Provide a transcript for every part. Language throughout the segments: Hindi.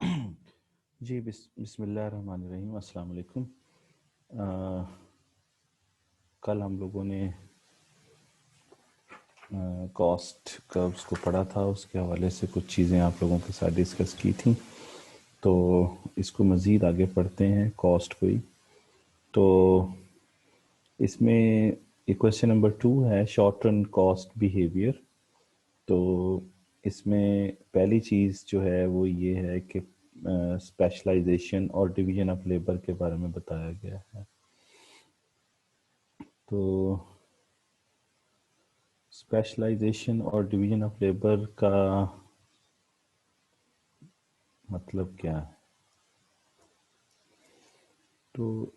जी बिस्मिल्लाहिर्रहमानिर्रहीम अस्सलाम वालेकुम। कल हम लोगों ने कॉस्ट कर्व्स को पढ़ा था, उसके हवाले से कुछ चीज़ें आप लोगों के साथ डिस्कस की थी। तो इसको मज़ीद आगे पढ़ते हैं कॉस्ट को ही। तो इसमें क्वेश्चन नंबर 2 है शॉर्ट रन कॉस्ट बिहेवियर। तो इसमें पहली चीज़ जो है वो ये है कि स्पेशलाइजेशन और डिवीजन ऑफ लेबर के बारे में बताया गया है। तो स्पेशलाइजेशन और डिवीजन ऑफ लेबर का मतलब क्या है? तो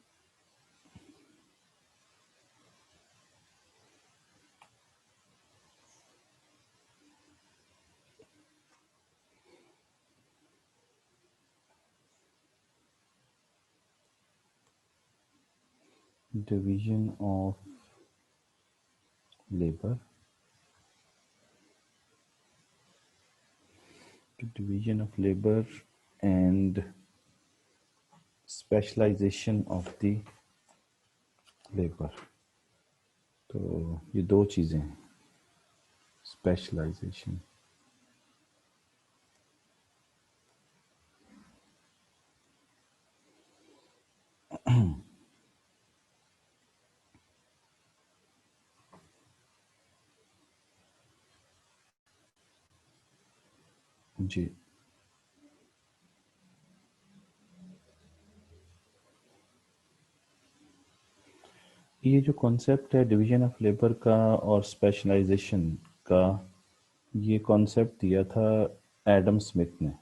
division of labour, division of labour and specialisation of the labour. तो ये दो चीज़ें हैं। स्पेशलाइजेशन जी, ये जो कॉन्सेप्ट है डिवीजन ऑफ लेबर का और स्पेशलाइजेशन का, ये कॉन्सेप्ट दिया था एडम स्मिथ ने।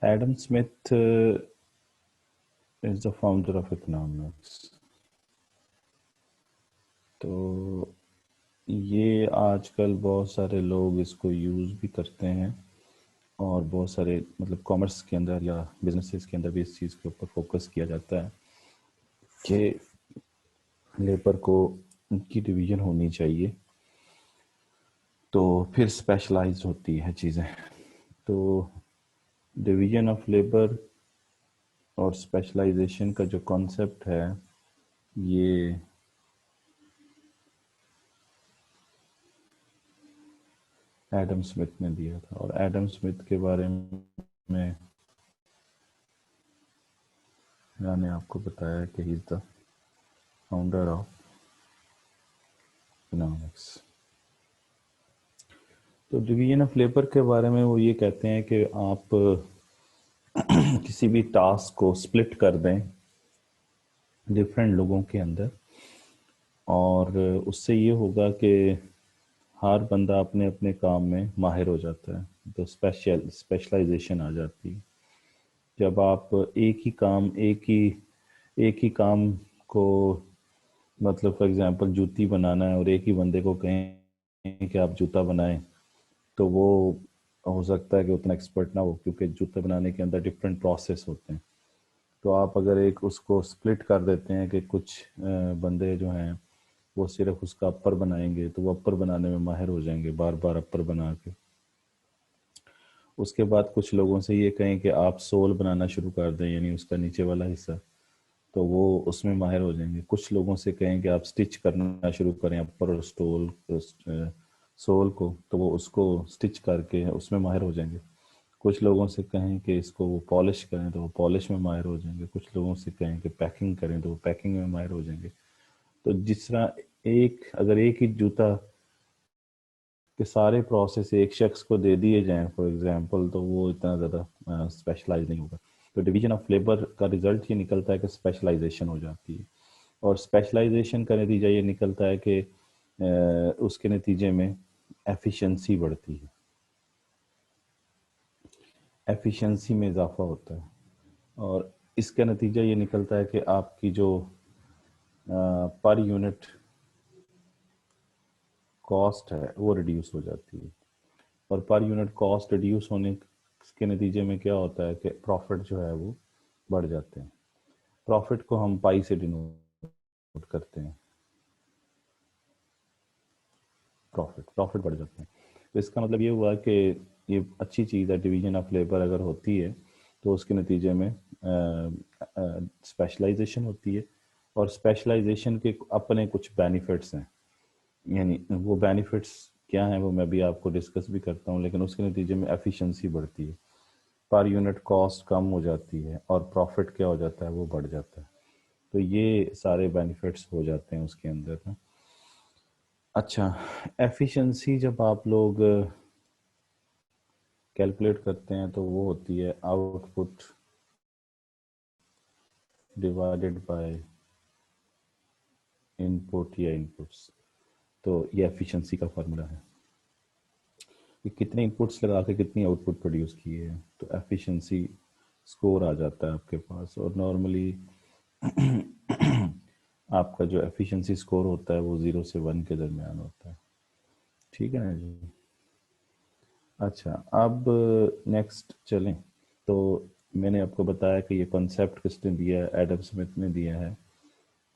Adam Smith is the founder of economics. तो ये आजकल बहुत सारे लोग इसको यूज़ भी करते हैं और बहुत सारे मतलब कॉमर्स के अंदर या बिजनेसेस के अंदर भी इस चीज़ के ऊपर फोकस किया जाता है कि लेबर को उनकी डिवीजन होनी चाहिए, तो फिर स्पेशलाइज होती है चीज़ें। तो डिवीजन ऑफ लेबर और स्पेशलाइजेशन का जो कॉन्सेप्ट है ये एडम स्मिथ ने दिया था। और एडम स्मिथ के बारे में मैंने आपको बताया कि he is the founder of economics. तो डिवीजन ऑफ लेबर के बारे में वो ये कहते हैं कि आप किसी भी टास्क को स्प्लिट कर दें डिफरेंट लोगों के अंदर, और उससे ये होगा कि हर बंदा अपने अपने काम में माहिर हो जाता है, तो स्पेशलाइजेशन आ जाती है। जब आप एक ही काम को, मतलब फॉर एग्जांपल जूती बनाना है और एक ही बंदे को कहें कि आप जूता बनाएं, तो वो हो सकता है कि उतना एक्सपर्ट ना हो, क्योंकि जूते बनाने के अंदर डिफरेंट प्रोसेस होते हैं। तो आप अगर एक उसको स्प्लिट कर देते हैं कि कुछ बंदे जो हैं वो सिर्फ उसका अपर बनाएंगे, तो वो अपर बनाने में माहिर हो जाएंगे, बार बार अपर बना के। उसके बाद कुछ लोगों से ये कहें कि आप सोल बनाना शुरू कर दें, यानी उसका नीचे वाला हिस्सा, तो वो उसमें माहिर हो जाएंगे। कुछ लोगों से कहें कि आप स्टिच करना शुरू करें अपर और सोल को, तो वो उसको स्टिच करके उसमें माहिर हो जाएंगे। कुछ लोगों से कहें कि इसको वो पॉलिश करें, तो वो पॉलिश में माहिर हो जाएंगे। कुछ लोगों से कहें कि पैकिंग करें, तो वो पैकिंग में माहिर हो जाएंगे। तो जिस तरह अगर एक ही जूता के सारे प्रोसेस एक शख्स को दे दिए जाएं फॉर एग्जांपल, तो वो इतना ज़्यादा स्पेशलाइज नहीं होगा। तो डिवीजन ऑफ लेबर का रिजल्ट ये निकलता है कि स्पेशलाइजेशन हो जाती है, और स्पेशलाइजेशन का नतीजा ये निकलता है कि उसके नतीजे में एफिशिएंसी बढ़ती है, एफिशिएंसी में इजाफा होता है। और इसका नतीजा ये निकलता है कि आपकी जो पर यूनिट कॉस्ट है वो रिड्यूस हो जाती है। और पर यूनिट कॉस्ट रिड्यूस होने के नतीजे में क्या होता है कि प्रॉफिट जो है वो बढ़ जाते हैं। प्रॉफिट को हम पाई से डिनोट करते हैं, प्रॉफिट बढ़ जाते हैं। तो इसका मतलब ये हुआ कि ये अच्छी चीज़ है, डिवीजन ऑफ लेबर अगर होती है तो उसके नतीजे में स्पेशलाइजेशन होती है, और स्पेशलाइजेशन के अपने कुछ बेनिफिट्स हैं। यानी वो बेनिफिट्स क्या हैं वो मैं भी आपको डिस्कस भी करता हूँ, लेकिन उसके नतीजे में एफिशिएंसी बढ़ती है, पर यूनिट कॉस्ट कम हो जाती है, और प्रॉफिट क्या हो जाता है वो बढ़ जाता है। तो ये सारे बेनिफिट्स हो जाते हैं उसके अंदर ना। अच्छा, एफिशिएंसी जब आप लोग कैलकुलेट करते हैं तो वो होती है आउटपुट डिवाइडेड बाय इनपुट या इनपुट्स। तो ये एफिशिएंसी का फार्मूला है कि कितने इनपुट्स लगा के कितनी आउटपुट प्रोड्यूस की है, तो एफिशिएंसी स्कोर आ जाता है आपके पास। और नॉर्मली आपका जो एफिशिएंसी स्कोर होता है वो 0 से 1 के दरमियान होता है। ठीक है ना जी। अच्छा, अब नेक्स्ट चलें। तो मैंने आपको बताया कि ये कॉन्सेप्ट किसने दिया है, एडम स्मिथ ने दिया है।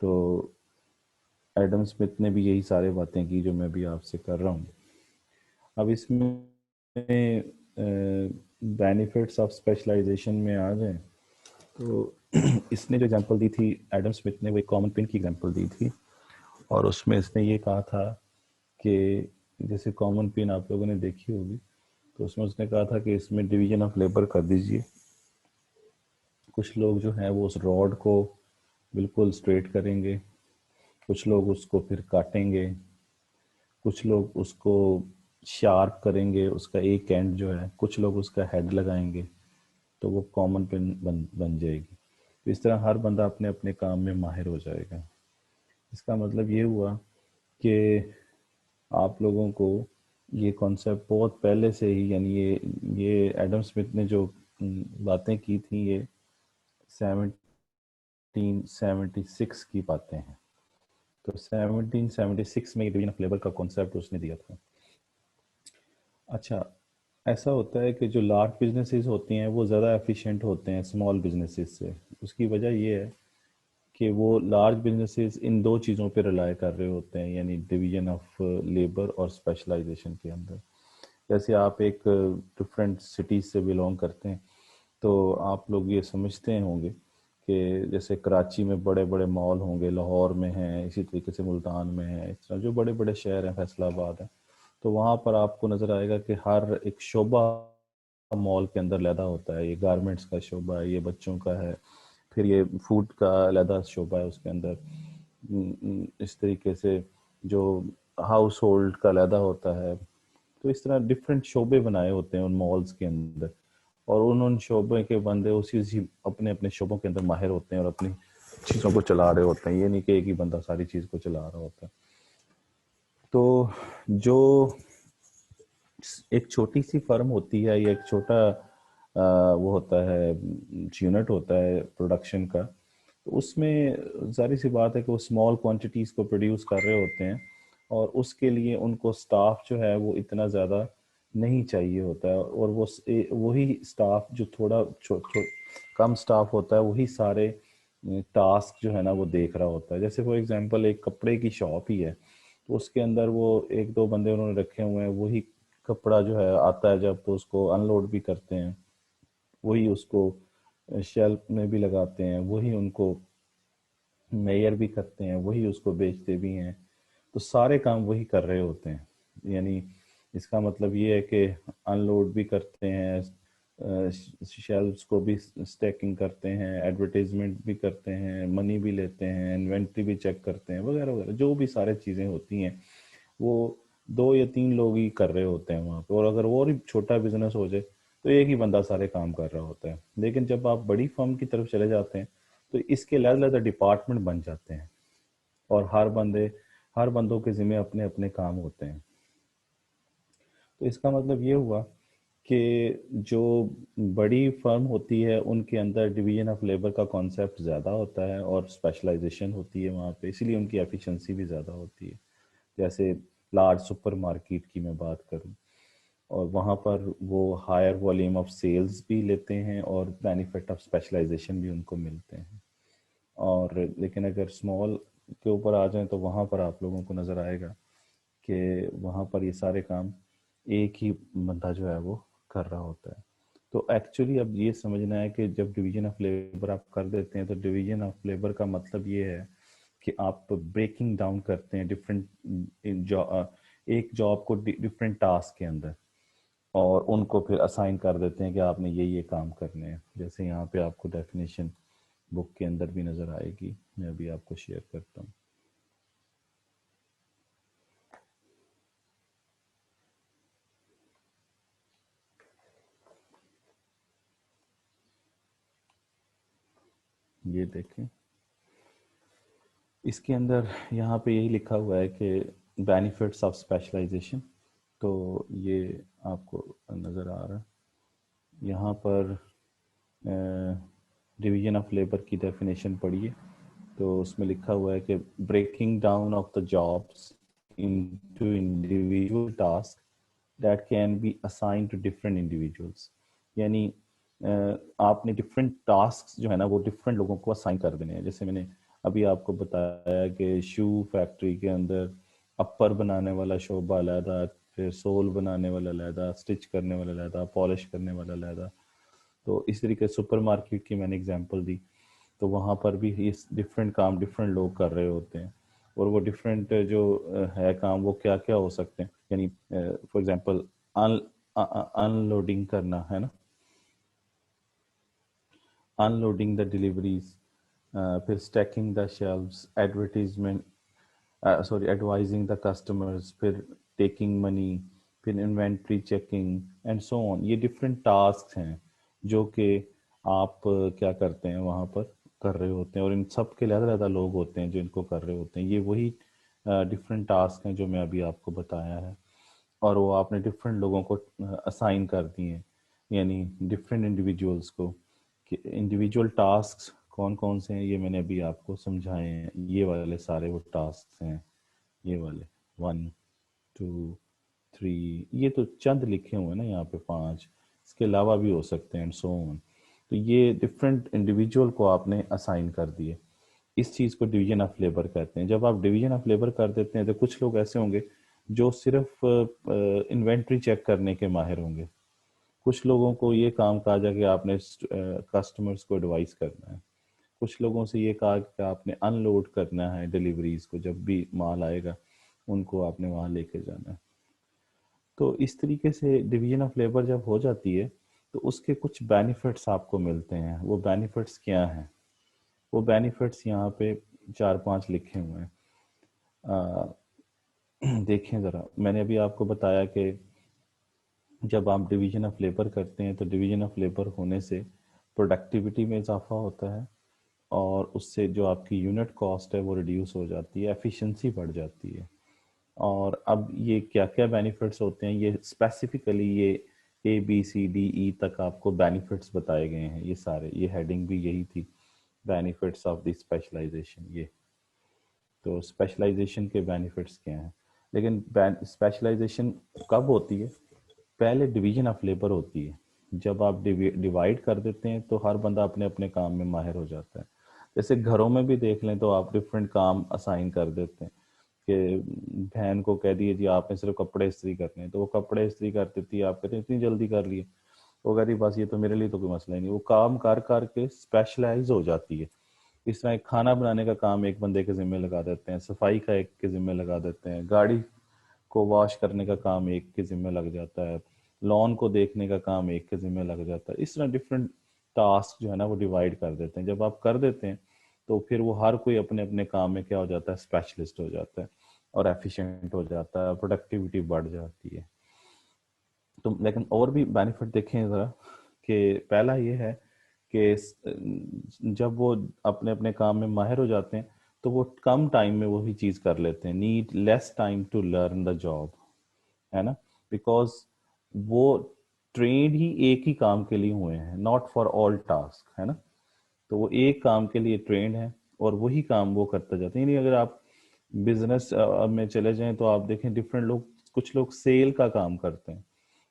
तो एडम स्मिथ ने भी यही सारी बातें की जो मैं भी आपसे कर रहा हूँ। अब इसमें बेनिफिट्स ऑफ स्पेशलाइजेशन में आ जाए तो इसने जो एग्जांपल दी थी एडम स्मिथ ने, वो एक कॉमन पिन की एग्जांपल दी थी, और उसमें इसने ये कहा था कि जैसे कॉमन पिन आप लोगों ने देखी होगी, तो उसमें उसने कहा था कि इसमें डिवीजन ऑफ लेबर कर दीजिए। कुछ लोग जो हैं वो उस रॉड को बिल्कुल स्ट्रेट करेंगे, कुछ लोग उसको फिर काटेंगे, कुछ लोग उसको शार्प करेंगे, उसका एक एंड जो है, कुछ लोग उसका हेड लगाएंगे, तो वो कॉमन पिन बन जाएगी। तो इस तरह हर बंदा अपने अपने काम में माहिर हो जाएगा। इसका मतलब ये हुआ कि आप लोगों को ये कॉन्सेप्ट बहुत पहले से ही, यानी ये एडम स्मिथ ने जो बातें की थी, ये 1776 की बातें हैं। तो 1776 में डिवीजन ऑफ लेबर का कॉन्सेप्ट उसने दिया था। अच्छा, ऐसा होता है कि जो लार्ज बिजनेसेस होती हैं वो ज़्यादा एफिशिएंट होते हैं स्मॉल बिजनेसेस से। उसकी वजह ये है कि वो लार्ज बिजनेसेस इन दो चीज़ों पे रिलाय कर रहे होते हैं, यानी डिवीजन ऑफ लेबर और स्पेशलाइजेशन के अंदर। जैसे आप एक डिफरेंट सिटीज़ से बिलोंग करते हैं, तो आप लोग ये समझते होंगे कि जैसे कराची में बड़े बड़े मॉल होंगे, लाहौर में हैं, इसी तरीके से मुल्तान में है, इस तरह जो बड़े बड़े शहर हैं, फैसलाबाद है, तो वहाँ पर आपको नज़र आएगा कि हर एक शोबा मॉल के अंदर लैदा होता है। ये गारमेंट्स का शोबा है, ये बच्चों का है, फिर ये फूड का अलहदा शोबा है उसके अंदर। इस तरीके से जो हाउस होल्ड का अलहदा होता है। तो इस तरह डिफरेंट शोबे बनाए होते हैं उन मॉल्स के अंदर, और उन शोबे के बंदे उसी उसी अपने अपने शोबों के अंदर माहिर होते हैं और अपनी चीज़ों को चला रहे होते हैं। ये नहीं कि एक ही बंदा सारी चीज़ को चला रहा होता है। तो जो एक छोटी सी फर्म होती है या एक छोटा वो होता है, यूनिट होता है प्रोडक्शन का, तो उसमें जारी सी बात है कि वो स्मॉल क्वांटिटीज़ को प्रोड्यूस कर रहे होते हैं, और उसके लिए उनको स्टाफ जो है वो इतना ज़्यादा नहीं चाहिए होता है, और वो वही स्टाफ जो थोड़ा कम स्टाफ होता है वही सारे टास्क जो है ना वो देख रहा होता है। जैसे फॉर एग्जांपल एक कपड़े की शॉप ही है, तो उसके अंदर वो एक दो बंदे उन्होंने रखे हुए हैं, वही कपड़ा जो है आता है जब, तो उसको अनलोड भी करते हैं, वही उसको शेल्फ में भी लगाते हैं, वही उनको मेयर भी करते हैं, वही उसको बेचते भी हैं। तो सारे काम वही कर रहे होते हैं। यानी इसका मतलब ये है कि अनलोड भी करते हैं, शेल्फ्स को भी स्टैकिंग करते हैं, एडवर्टाइजमेंट भी करते हैं, मनी भी लेते हैं, इन्वेंट्री भी चेक करते हैं, वगैरह वगैरह जो भी सारे चीज़ें होती हैं वो 2 या 3 लोग ही कर रहे होते हैं वहाँ पे। और अगर और ही छोटा बिजनेस हो जाए तो एक ही बंदा सारे काम कर रहा होता है। लेकिन जब आप बड़ी फर्म की तरफ चले जाते हैं तो इसके अलग-अलग डिपार्टमेंट बन जाते हैं, और हर बंदों के ज़िम्मे अपने अपने काम होते हैं। तो इसका मतलब ये हुआ कि जो बड़ी फर्म होती है उनके अंदर डिवीजन ऑफ लेबर का कॉन्सेप्ट ज़्यादा होता है और स्पेशलाइजेशन होती है वहाँ पे, इसीलिए उनकी एफिशिएंसी भी ज़्यादा होती है। जैसे लार्ज सुपर मार्केट की मैं बात करूँ, और वहाँ पर वो हायर वॉल्यूम ऑफ सेल्स भी लेते हैं और बेनिफिट ऑफ स्पेशलाइजेशन भी उनको मिलते हैं। और लेकिन अगर स्मॉल के ऊपर आ जाएं तो वहाँ पर आप लोगों को नज़र आएगा कि वहाँ पर ये सारे काम एक ही बंदा जो है वो कर रहा होता है। तो एक्चुअली अब ये समझना है कि जब डिवीजन ऑफ लेबर आप कर देते हैं तो डिवीजन ऑफ लेबर का मतलब ये है कि आप ब्रेकिंग डाउन करते हैं डिफरेंट एक जॉब को डिफरेंट टास्क के अंदर, और उनको फिर असाइन कर देते हैं कि आपने ये काम करने हैं। जैसे यहाँ पे आपको डेफिनेशन बुक के अंदर भी नज़र आएगी, मैं अभी आपको शेयर करता हूँ। ये देखें, इसके अंदर यहाँ पे यही लिखा हुआ है कि बेनिफिट्स ऑफ स्पेशलाइजेशन। तो ये आपको नज़र आ रहा है यहाँ पर। डिवीजन ऑफ लेबर की डेफिनेशन पढ़िए, तो उसमें लिखा हुआ है कि breaking down of the jobs into individual task that can be assign to different individuals. यानी आपने डिफरेंट टास्क जो है ना वो डिफरेंट लोगों को असाइन कर देने हैं। जैसे मैंने अभी आपको बताया कि शू फैक्ट्री के अंदर अपर बनाने वाला शोबा अलहदा, फिर सोल बनाने वाला अलहदा, स्टिच करने वाला अलहदा, पॉलिश करने वाला अलहदा। तो इस तरीके सुपर मार्केट की मैंने एग्जांपल दी, तो वहाँ पर भी इस डिफरेंट काम डिफरेंट लोग कर रहे होते हैं, और वो डिफरेंट जो है काम वो क्या क्या हो सकते हैं। यानी फॉर एग्जांपल अनलोडिंग करना है ना, अनलोडिंग द डिलीवरीज, फिर stacking the shelves, advertisement, sorry advising the customers, फिर टेकिंग मनी, फिर inventory checking and so on. ये डिफरेंट टास्क हैं जो कि आप क्या करते हैं वहाँ पर कर रहे होते हैं, और इन सब के अलग अलग लोग होते हैं जो इनको कर रहे होते हैं। ये वही डिफरेंट टास्क हैं जो मैं अभी आपको बताया है, और वो आपने डिफरेंट लोगों को असाइन कर दिए हैं, यानी डिफरेंट इंडिविजुअल्स को। कि इंडिविजुअल टास्क कौन कौन से हैं ये मैंने अभी आपको समझाए हैं। ये वाले सारे वो टास्क हैं, ये वाले 1 2 3, ये तो चंद लिखे हुए हैं ना यहाँ पे 5, इसके अलावा भी हो सकते हैं एंड सो ऑन। तो ये डिफरेंट इंडिविजुअल को आपने असाइन कर दिए। इस चीज़ को डिवीजन ऑफ लेबर कहते हैं। जब आप डिवीजन ऑफ लेबर कर देते हैं तो कुछ लोग ऐसे होंगे जो सिर्फ इन्वेंट्री चेक करने के माहिर होंगे। कुछ लोगों को ये काम कहा जाए कि आपने कस्टमर्स को एडवाइस करना है। कुछ लोगों से ये कहा कि आपने अनलोड करना है डिलीवरीज को, जब भी माल आएगा उनको आपने वहाँ लेके जाना है। तो इस तरीके से डिवीजन ऑफ लेबर जब हो जाती है तो उसके कुछ बेनिफिट्स आपको मिलते हैं। वो बेनिफिट्स क्या हैं? वो बेनिफिट्स यहाँ पे 4-5 लिखे हुए हैं। देखें ज़रा, मैंने अभी आपको बताया कि जब आप डिवीजन ऑफ लेबर करते हैं तो डिवीजन ऑफ लेबर होने से प्रोडक्टिविटी में इजाफा होता है, और उससे जो आपकी यूनिट कॉस्ट है वो रिड्यूस हो जाती है, एफिशिएंसी बढ़ जाती है। और अब ये क्या क्या बेनिफिट्स होते हैं, ये स्पेसिफिकली ये ABCDE तक आपको बेनिफिट्स बताए गए हैं। ये सारे, ये हेडिंग भी यही थी, बेनिफिट्स ऑफ द स्पेशलाइजेशन। ये तो स्पेशलाइजेशन के बेनिफिट्स क्या हैं। लेकिन स्पेशलाइजेशन कब होती है? पहले डिवीजन ऑफ लेबर होती है। जब आप डिवाइड कर देते हैं तो हर बंदा अपने अपने काम में माहिर हो जाता है। जैसे घरों में भी देख लें तो आप डिफरेंट काम असाइन कर देते हैं कि बहन को कह दिए जी आपने सिर्फ कपड़े इस्त्री करने हैं, तो वो कपड़े इस्त्री कर देती है। आप कहते हैं इतनी जल्दी कर लिए, वो कहती बस ये तो मेरे लिए तो कोई मसला ही नहीं। वो काम कर कर के स्पेशलाइज हो जाती है। इस तरह खाना बनाने का काम एक बंदे के जिम्मे लगा देते हैं, सफाई का एक के जिम्मे लगा देते हैं, गाड़ी को वॉश करने का काम एक के जिम्मे लग जाता है, लॉन को देखने का काम एक के जिम्मे लग जाता है। इस तरह डिफरेंट टास्क जो है ना वो डिवाइड कर देते हैं। जब आप कर देते हैं तो फिर वो हर कोई अपने अपने काम में क्या हो जाता है, स्पेशलिस्ट हो जाता है, और एफिशिएंट हो जाता है, प्रोडक्टिविटी बढ़ जाती है। तो लेकिन और भी बेनिफिट देखें ज़रा, कि पहला ये है कि जब वो अपने अपने काम में माहिर हो जाते हैं तो वो कम टाइम में वही चीज़ कर लेते हैं। Need less time to learn the job, है ना, बिकॉज वो ट्रेंड ही एक ही काम के लिए हुए हैं, नॉट फॉर ऑल टास्क, है ना। तो वो एक काम के लिए ट्रेंड है और वही काम वो करते जाते हैं। यानी अगर आप बिजनेस में चले जाएं तो आप देखें डिफरेंट लोग, कुछ लोग सेल का काम करते हैं,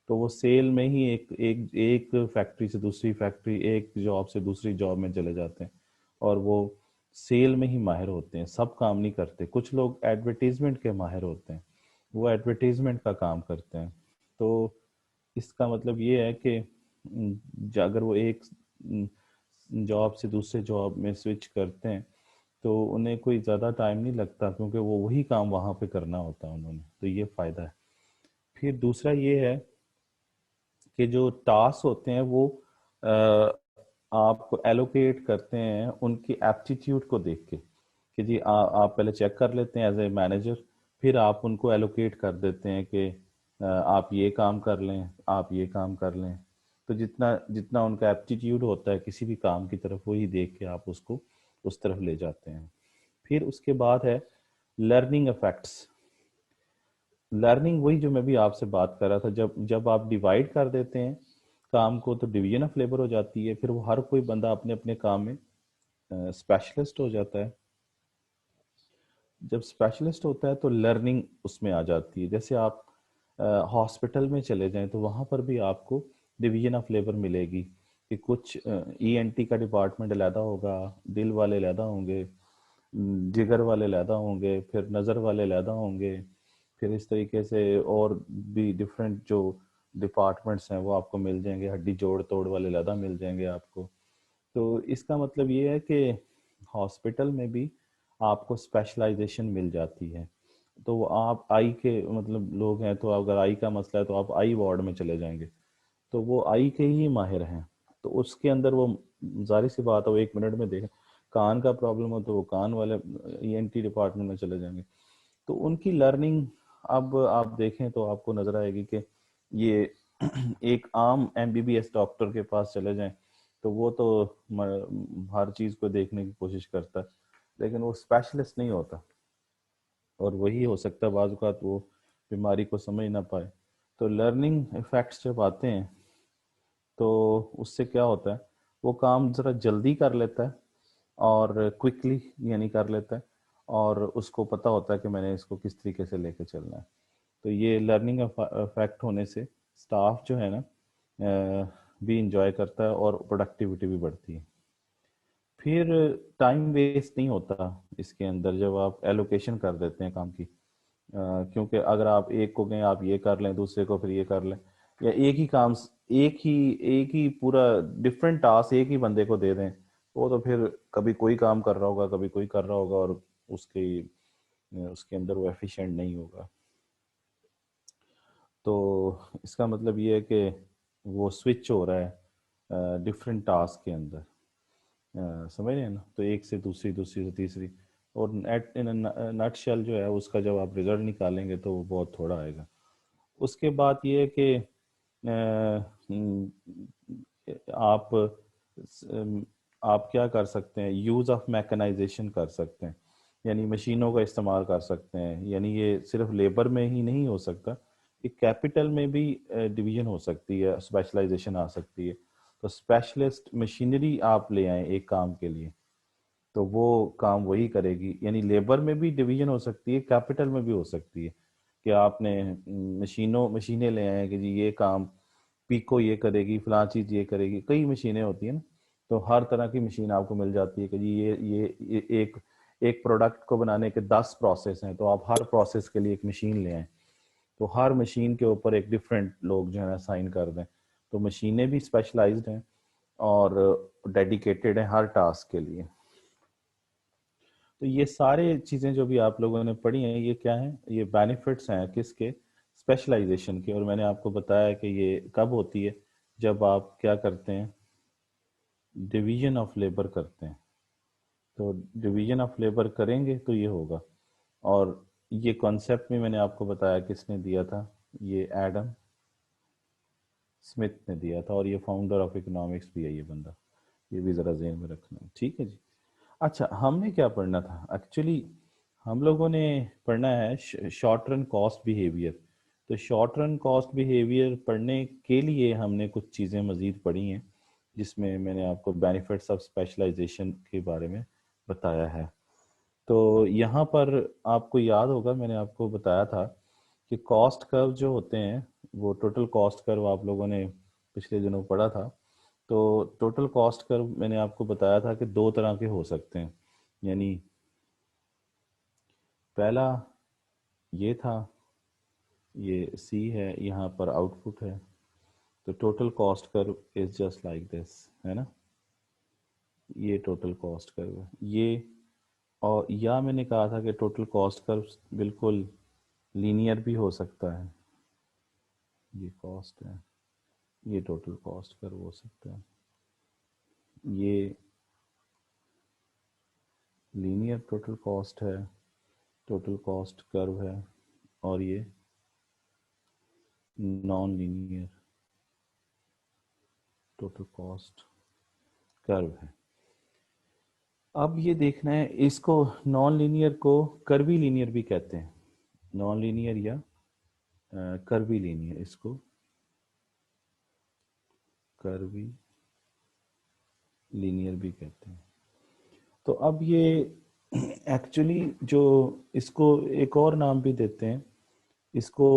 तो वो सेल में ही एक एक एक फैक्ट्री से दूसरी फैक्ट्री, एक जॉब से दूसरी जॉब में चले जाते हैं, और वो सेल में ही माहिर होते हैं, सब काम नहीं करते। कुछ लोग एडवर्टीजमेंट के माहिर होते हैं, वो एडवर्टीजमेंट का काम करते हैं। तो इसका मतलब ये है कि अगर वो एक जॉब से दूसरे जॉब में स्विच करते हैं तो उन्हें कोई ज़्यादा टाइम नहीं लगता, क्योंकि वो वही काम वहाँ पे करना होता है उन्होंने, तो ये फ़ायदा है। फिर दूसरा ये है कि जो टास्क होते हैं वो अ, आप एलोकेट करते हैं उनकी एप्टीट्यूड को देख के, कि जी आप पहले चेक कर लेते हैं एज ए मैनेजर, फिर आप उनको एलोकेट कर देते हैं कि आप ये काम कर लें, आप ये काम कर लें। तो जितना जितना उनका एप्टीट्यूड होता है किसी भी काम की तरफ, वही देख के आप उसको उस तरफ ले जाते हैं। फिर उसके बाद है लर्निंग इफेक्ट्स। लर्निंग वही जो मैं भी आपसे बात कर रहा था, जब जब आप डिवाइड कर देते हैं काम को तो डिवीजन ऑफ लेबर हो जाती है, फिर वो हर कोई बंदा अपने अपने काम में स्पेशलिस्ट हो जाता है। जब स्पेशलिस्ट होता है तो लर्निंग उसमें आ जाती है। जैसे आप हॉस्पिटल में चले जाएं तो वहाँ पर भी आपको डिवीजन ऑफ लेबर मिलेगी, कि कुछ ईएनटी का डिपार्टमेंट अलहदा होगा, दिल वाले अलहदा होंगे, जिगर वाले अलहदा होंगे, फिर नज़र वाले अलहदा होंगे, फिर इस तरीके से और भी डिफरेंट जो डिपार्टमेंट्स हैं वो आपको मिल जाएंगे, हड्डी जोड़ तोड़ वाले अलहदा मिल जाएंगे आपको। तो इसका मतलब ये है कि हॉस्पिटल में भी आपको स्पेशलाइजेशन मिल जाती है। तो आप आई के मतलब लोग हैं, तो अगर आई का मसला है तो आप आई वार्ड में चले जाएंगे, तो वो आई के ही माहिर हैं। तो उसके अंदर वो जाहिर सी बात है वो 1 मिनट में देखें। कान का प्रॉब्लम हो तो वो कान वाले ईएनटी डिपार्टमेंट में चले जाएंगे। तो उनकी लर्निंग अब आप देखें तो आपको नजर आएगी कि ये एक आम एमबीबीएस डॉक्टर के पास चले जाएं तो वो तो हर चीज़ को देखने की कोशिश करता है, लेकिन वो स्पेशलिस्ट नहीं होता, और वही हो सकता है बाज़ औक़ात वो बीमारी को समझ ना पाए। तो लर्निंग इफेक्ट्स जब आते हैं तो उससे क्या होता है, वो काम ज़रा जल्दी कर लेता है और क्विकली यानी कर लेता है, और उसको पता होता है कि मैंने इसको किस तरीके से लेके चलना है। तो ये लर्निंग इफेक्ट होने से स्टाफ जो है ना भी इंजॉय करता है और प्रोडक्टिविटी भी बढ़ती है। फिर टाइम वेस्ट नहीं होता इसके अंदर जब आप एलोकेशन कर देते हैं काम की। क्योंकि अगर आप एक को कहें आप ये कर लें, दूसरे को फिर ये कर लें, या एक ही काम एक ही पूरा डिफरेंट टास्क एक ही बंदे को दे दें, वो तो फिर कभी कोई काम कर रहा होगा, कभी कोई कर रहा होगा, और उसके उसके अंदर वो एफिशिएंट नहीं होगा। तो इसका मतलब ये है कि वो स्विच हो रहा है डिफरेंट टास्क के अंदर। समझ रहे हैं ना, तो एक से दूसरी, दूसरी से तीसरी, और एट इन नट शेल जो है उसका जब आप रिजल्ट निकालेंगे तो वो बहुत थोड़ा आएगा। उसके बाद ये है कि आप आप क्या कर सकते हैं, यूज़ ऑफ मैकेनाइजेशन कर सकते हैं, यानी मशीनों का इस्तेमाल कर सकते हैं। यानी ये सिर्फ लेबर में ही नहीं हो सकता, कि कैपिटल में भी डिवीजन हो सकती है, स्पेशलाइजेशन आ सकती है। तो स्पेशलिस्ट मशीनरी आप ले आए एक काम के लिए, तो वो काम वही करेगी। यानी लेबर में भी डिवीजन हो सकती है, कैपिटल में भी हो सकती है, कि आपने मशीनें ले आए हैं कि जी ये काम पीको ये करेगी, फलां चीज़ ये करेगी, कई मशीनें होती हैं ना। तो हर तरह की मशीन आपको मिल जाती है कि जी ये एक एक प्रोडक्ट को बनाने के 10 प्रोसेस हैं, तो आप हर प्रोसेस के लिए एक मशीन ले आए, तो हर मशीन के ऊपर एक डिफरेंट लोग जो है साइन कर दें। तो मशीनें भी स्पेशलाइज्ड हैं और डेडिकेटेड हैं हर टास्क के लिए। तो ये सारे चीज़ें जो भी आप लोगों ने पढ़ी हैं, ये क्या हैं, ये बेनिफिट्स हैं किसके, स्पेशलाइजेशन के। और मैंने आपको बताया कि ये कब होती है, जब आप क्या करते हैं, डिवीजन ऑफ लेबर करते हैं। तो डिवीजन ऑफ लेबर करेंगे तो ये होगा। और ये कॉन्सेप्ट भी मैंने आपको बताया किसने दिया था, ये एडम स्मिथ ने दिया था, और ये फाउंडर ऑफ इकोनॉमिक्स भी है ये बंदा। ये भी ज़रा जेहन में रखना, ठीक है जी। अच्छा, हमने क्या पढ़ना था एक्चुअली, हम लोगों ने पढ़ना है शॉर्ट रन कॉस्ट बिहेवियर। तो शॉर्ट रन कॉस्ट बिहेवियर पढ़ने के लिए हमने कुछ चीज़ें मज़ीद पढ़ी हैं, जिसमें मैंने आपको बेनिफिट्स ऑफ स्पेशलाइजेशन के बारे में बताया है। तो यहाँ पर आपको याद होगा मैंने आपको बताया था कि कॉस्ट कर्व जो होते हैं, वो टोटल कॉस्ट कर्व आप लोगों ने पिछले दिनों पढ़ा था। तो टोटल कॉस्ट कर्व मैंने आपको बताया था कि दो तरह के हो सकते हैं। यानी पहला ये था, ये सी है, यहाँ पर आउटपुट है, तो total cost curve is just like this, है ना, ये टोटल कॉस्ट कर्व है ये। और या मैंने कहा था कि टोटल कॉस्ट कर्व बिल्कुल लीनियर भी हो सकता है, ये कॉस्ट है, ये टोटल कॉस्ट कर्व हो सकता है, ये लीनियर टोटल कॉस्ट है, टोटल कॉस्ट कर्व है, और ये non linear total cost curve है। अब ये देखना है, इसको नॉन लीनियर को कर्वी लीनियर भी कहते हैं, नॉन लीनियर या कर्वी लीनियर, इसको कर्वी लीनियर भी कहते हैं। तो अब ये एक्चुअली जो इसको एक और नाम भी देते हैं, इसको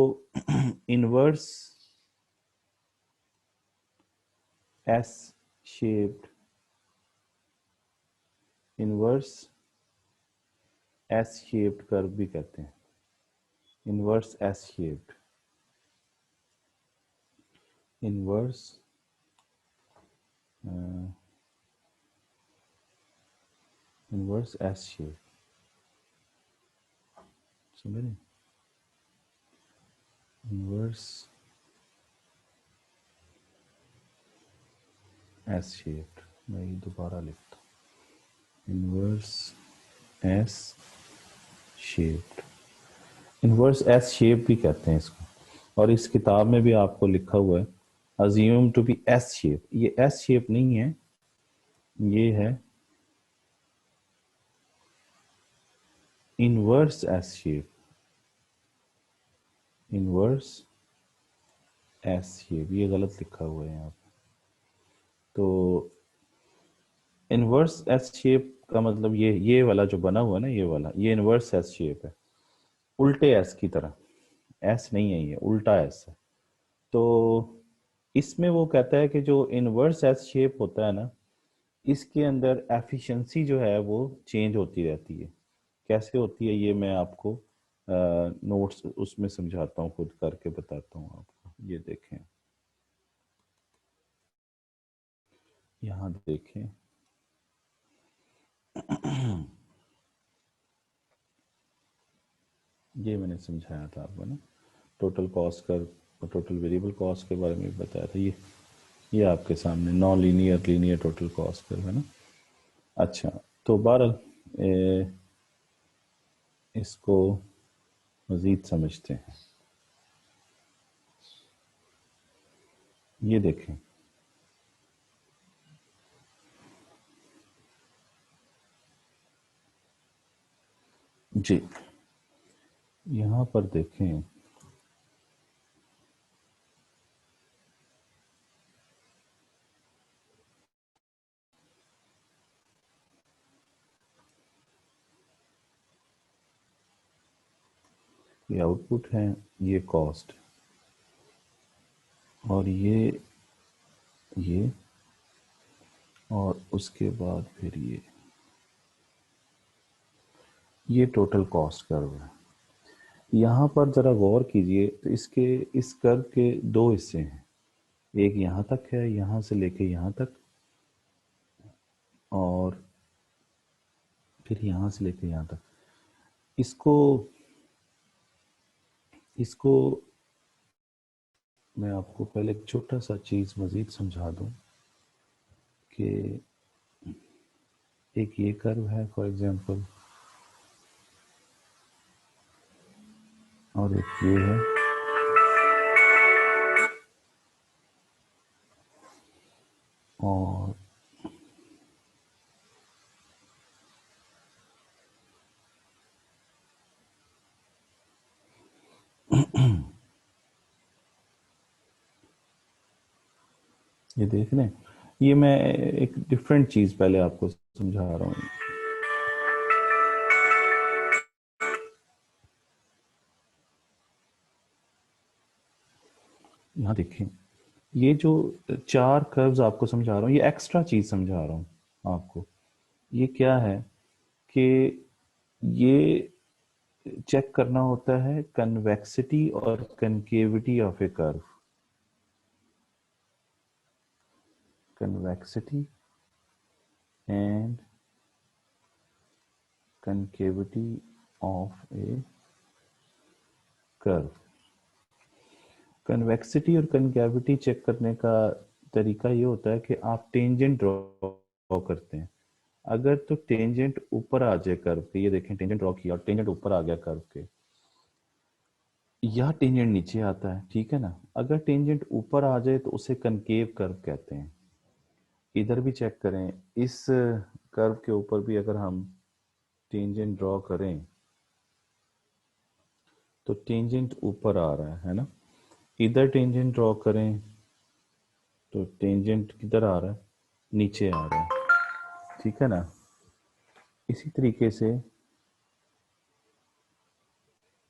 inverse S shaped, inverse S shaped curve भी कहते हैं, inverse S shaped, inverse inverse S shape, समझ रहे, इनवर्स एस शेप, मैं ये दोबारा लिखता हूँ, inverse S shape, inverse S shape भी कहते हैं इसको, और इस किताब में भी आपको लिखा हुआ है assume to be S shape, ये एस शेप नहीं है, ये है inverse S shape, inverse S shape, ये गलत लिखा हुआ है यहाँ पे। तो इनवर्स एस शेप का मतलब ये वाला जो बना हुआ है ना, ये वाला, ये इनवर्स एस शेप है, उल्टे एस की तरह, एस नहीं है, ये उल्टा एस है। तो इसमें वो कहता है कि जो इनवर्स एस शेप होता है ना, इसके अंदर एफिशिएंसी जो है वो चेंज होती रहती है। कैसे होती है ये मैं आपको नोट्स उसमें समझाता हूँ, खुद करके बताता हूँ आपको। ये देखें, यहाँ देखें, ये मैंने समझाया था आपको ना, टोटल कॉस्ट का, टोटल वेरिएबल कॉस्ट के बारे में बताया था, ये आपके सामने non linear linear total cost curve है ना। अच्छा, तो बहरहाल इसको मज़ीद समझते हैं। ये देखें, जी यहाँ पर देखें, ये आउटपुट है, ये कॉस्ट, और ये और उसके बाद फिर ये टोटल कॉस्ट कर्व है। यहाँ पर ज़रा गौर कीजिए, तो इस कर्व के दो हिस्से हैं, एक यहाँ तक है, यहाँ से लेके यहाँ तक, और फिर यहाँ से लेके यहाँ तक। इसको इसको मैं आपको पहले एक छोटा सा चीज़ मज़ीद समझा दूँ कि एक ये कर्व है फॉर एग्जांपल, और एक ये है, और ये देख लें, ये मैं एक डिफरेंट चीज़ पहले आपको समझा रहा हूँ। यहाँ देखें, ये जो चार कर्व्स आपको समझा रहा हूँ, ये एक्स्ट्रा चीज़ समझा रहा हूँ आपको। ये क्या है कि ये चेक करना होता है कन्वेक्सिटी और concavity of A curve. convexity and concavity of a curve. Convexity और कनकैविटी चेक करने का तरीका ये होता है कि आप टेंजेंट ड्रॉ करते हैं। अगर तो टेंजेंट ऊपर आ जाए कर्व के, ये देखें टेंजेंट ड्रॉ किया और टेंजेंट ऊपर आ गया कर्व के, या टेंजेंट नीचे आता है, ठीक है ना। अगर टेंजेंट ऊपर आ जाए तो उसे कनकेव कर्व कहते हैं। इधर भी चेक करें, इस कर्व के ऊपर भी अगर हम टेंजेंट ड्रॉ करें तो टेंजेंट ऊपर आ रहा है ना। इधर टेंजेंट ड्रॉ करें तो टेंजेंट किधर आ रहा है, नीचे आ रहा है, ठीक है ना। इसी तरीके से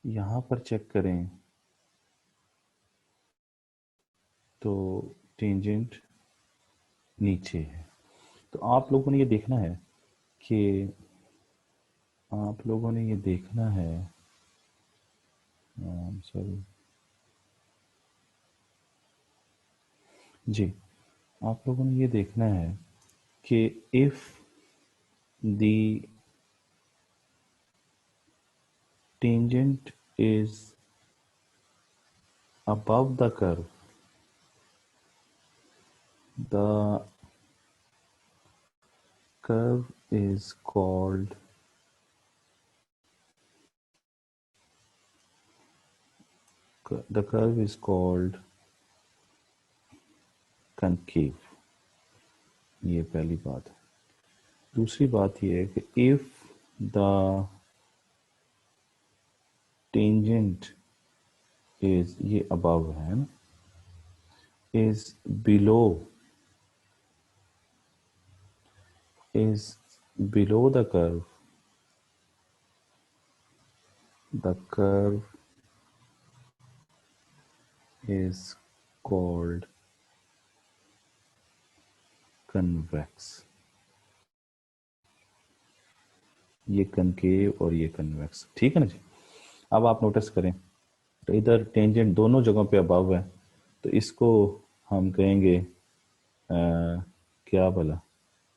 यहां पर चेक करें तो टेंजेंट नीचे है। तो आप लोगों ने ये देखना है कि सॉरी जी, आप लोगों ने ये देखना है कि if the tangent is above the curve, the curve is called concave। ये पहली बात है। दूसरी बात ये है कि इफ द टेंजेंट इज, ये above है ना, is below the curve, the curve is called convex। ये कनकेव और ये कन्वेक्स, ठीक है ना जी। अब आप नोटिस करें तो इधर टेंजेंट दोनों जगहों पे अबव है, तो इसको हम कहेंगे क्या बोला,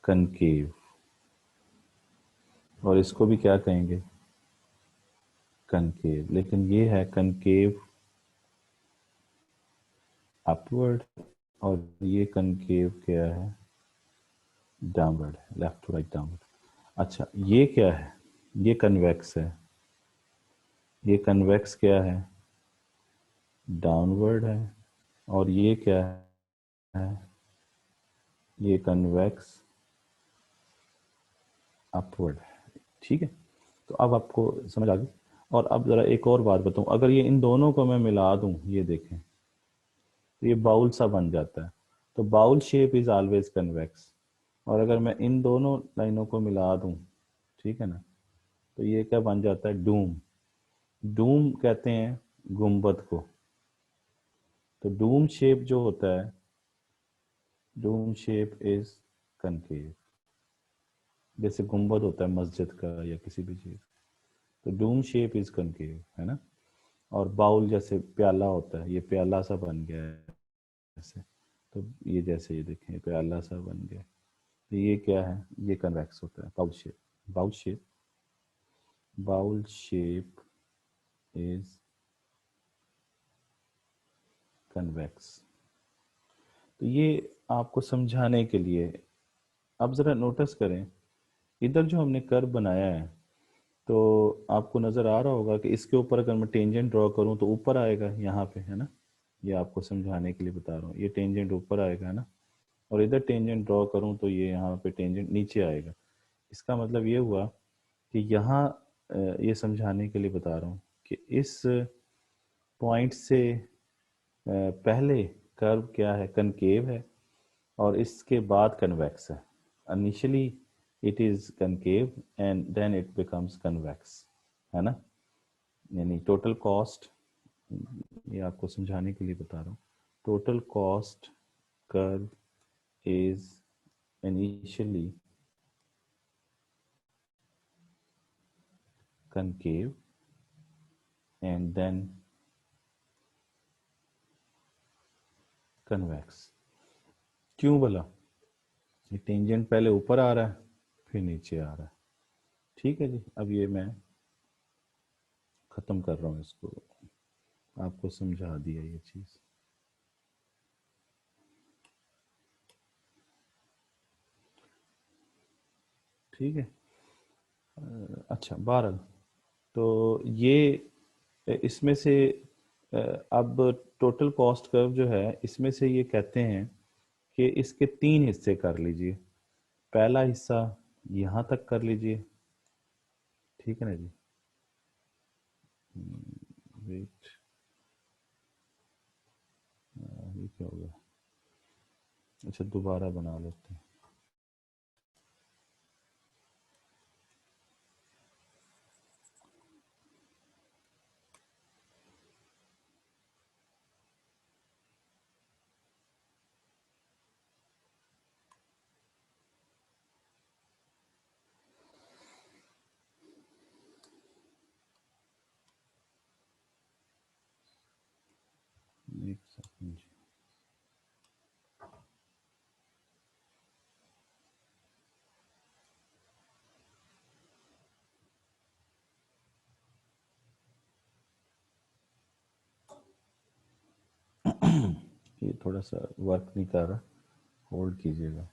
कनकेव। और इसको भी क्या कहेंगे, कनकेव। लेकिन ये है कनकेव अपवर्ड और ये कनकेव क्या है, downward, left to right downward. अच्छा ये क्या है, ये कन्वेक्स है, ये कन्वेक्स क्या है, डाउनवर्ड है। और ये क्या है, ये कन्वेक्स अपवर्ड है, ठीक है। तो अब आपको समझ आ गई। और अब जरा एक और बात बताऊं, अगर ये इन दोनों को मैं मिला दूं, ये देखें तो ये बाउल सा बन जाता है। तो bowl shape is always convex. और अगर मैं इन दोनों लाइनों को मिला दूं, ठीक है ना, तो ये क्या बन जाता है, डूम। डूम कहते हैं गुंबद को। तो डूम शेप जो होता है, डूम शेप इज कनकेव। जैसे गुंबद होता है मस्जिद का या किसी भी चीज, तो डूम शेप इज कनकेव, है ना। और बाउल जैसे प्याला होता है, ये प्याला सा बन गया है ऐसे, तो ये जैसे ये देखें प्याला सा बन गया, तो ये क्या है, ये कन्वेक्स होता है, bowl shape. Bowl shape, bowl shape is convex. तो ये आपको समझाने के लिए, अब जरा नोटिस करें, इधर जो हमने कर्व बनाया है, तो आपको नजर आ रहा होगा कि इसके ऊपर अगर मैं टेंजेंट ड्रॉ करूं तो ऊपर आएगा यहाँ पे, है ना। ये आपको समझाने के लिए बता रहा हूँ, ये टेंजेंट ऊपर आएगा, है ना। और इधर टेंजेंट ड्रॉ करूं तो ये यहाँ पे टेंजेंट नीचे आएगा। इसका मतलब ये हुआ कि यहाँ ये समझाने के लिए बता रहा हूँ कि इस पॉइंट से पहले कर्व क्या है, कनकेव है, और इसके बाद कन्वेक्स है। Initially it is concave and then it becomes convex, है ना। यानी टोटल कॉस्ट, ये आपको समझाने के लिए बता रहा हूँ, total cost curve is initially concave and then convex। क्यों बोला, ये टेंजेंट पहले ऊपर आ रहा है फिर नीचे आ रहा है। ठीक है जी, अब ये मैं ख़त्म कर रहा हूँ इसको, आपको समझा दिया ये चीज़। ठीक है। अच्छा, बहरहाल तो ये इसमें से अब टोटल कॉस्ट कर्व जो है इसमें से ये कहते हैं कि इसके 3 हिस्से कर लीजिए। पहला हिस्सा यहाँ तक कर लीजिए, ठीक है ना जी। वेट, ये क्या हो गया? अच्छा, दोबारा बना लेते हैं। एक सेकंड जी। ये थोड़ा सा वर्क नहीं कर रहा, होल्ड कीजिएगा।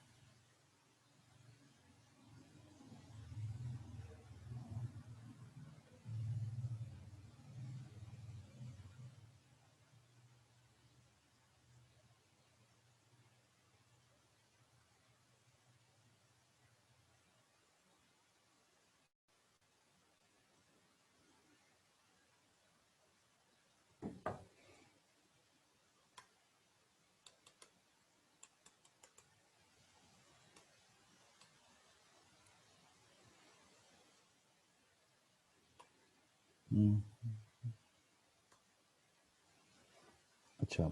हम्म, अच्छा,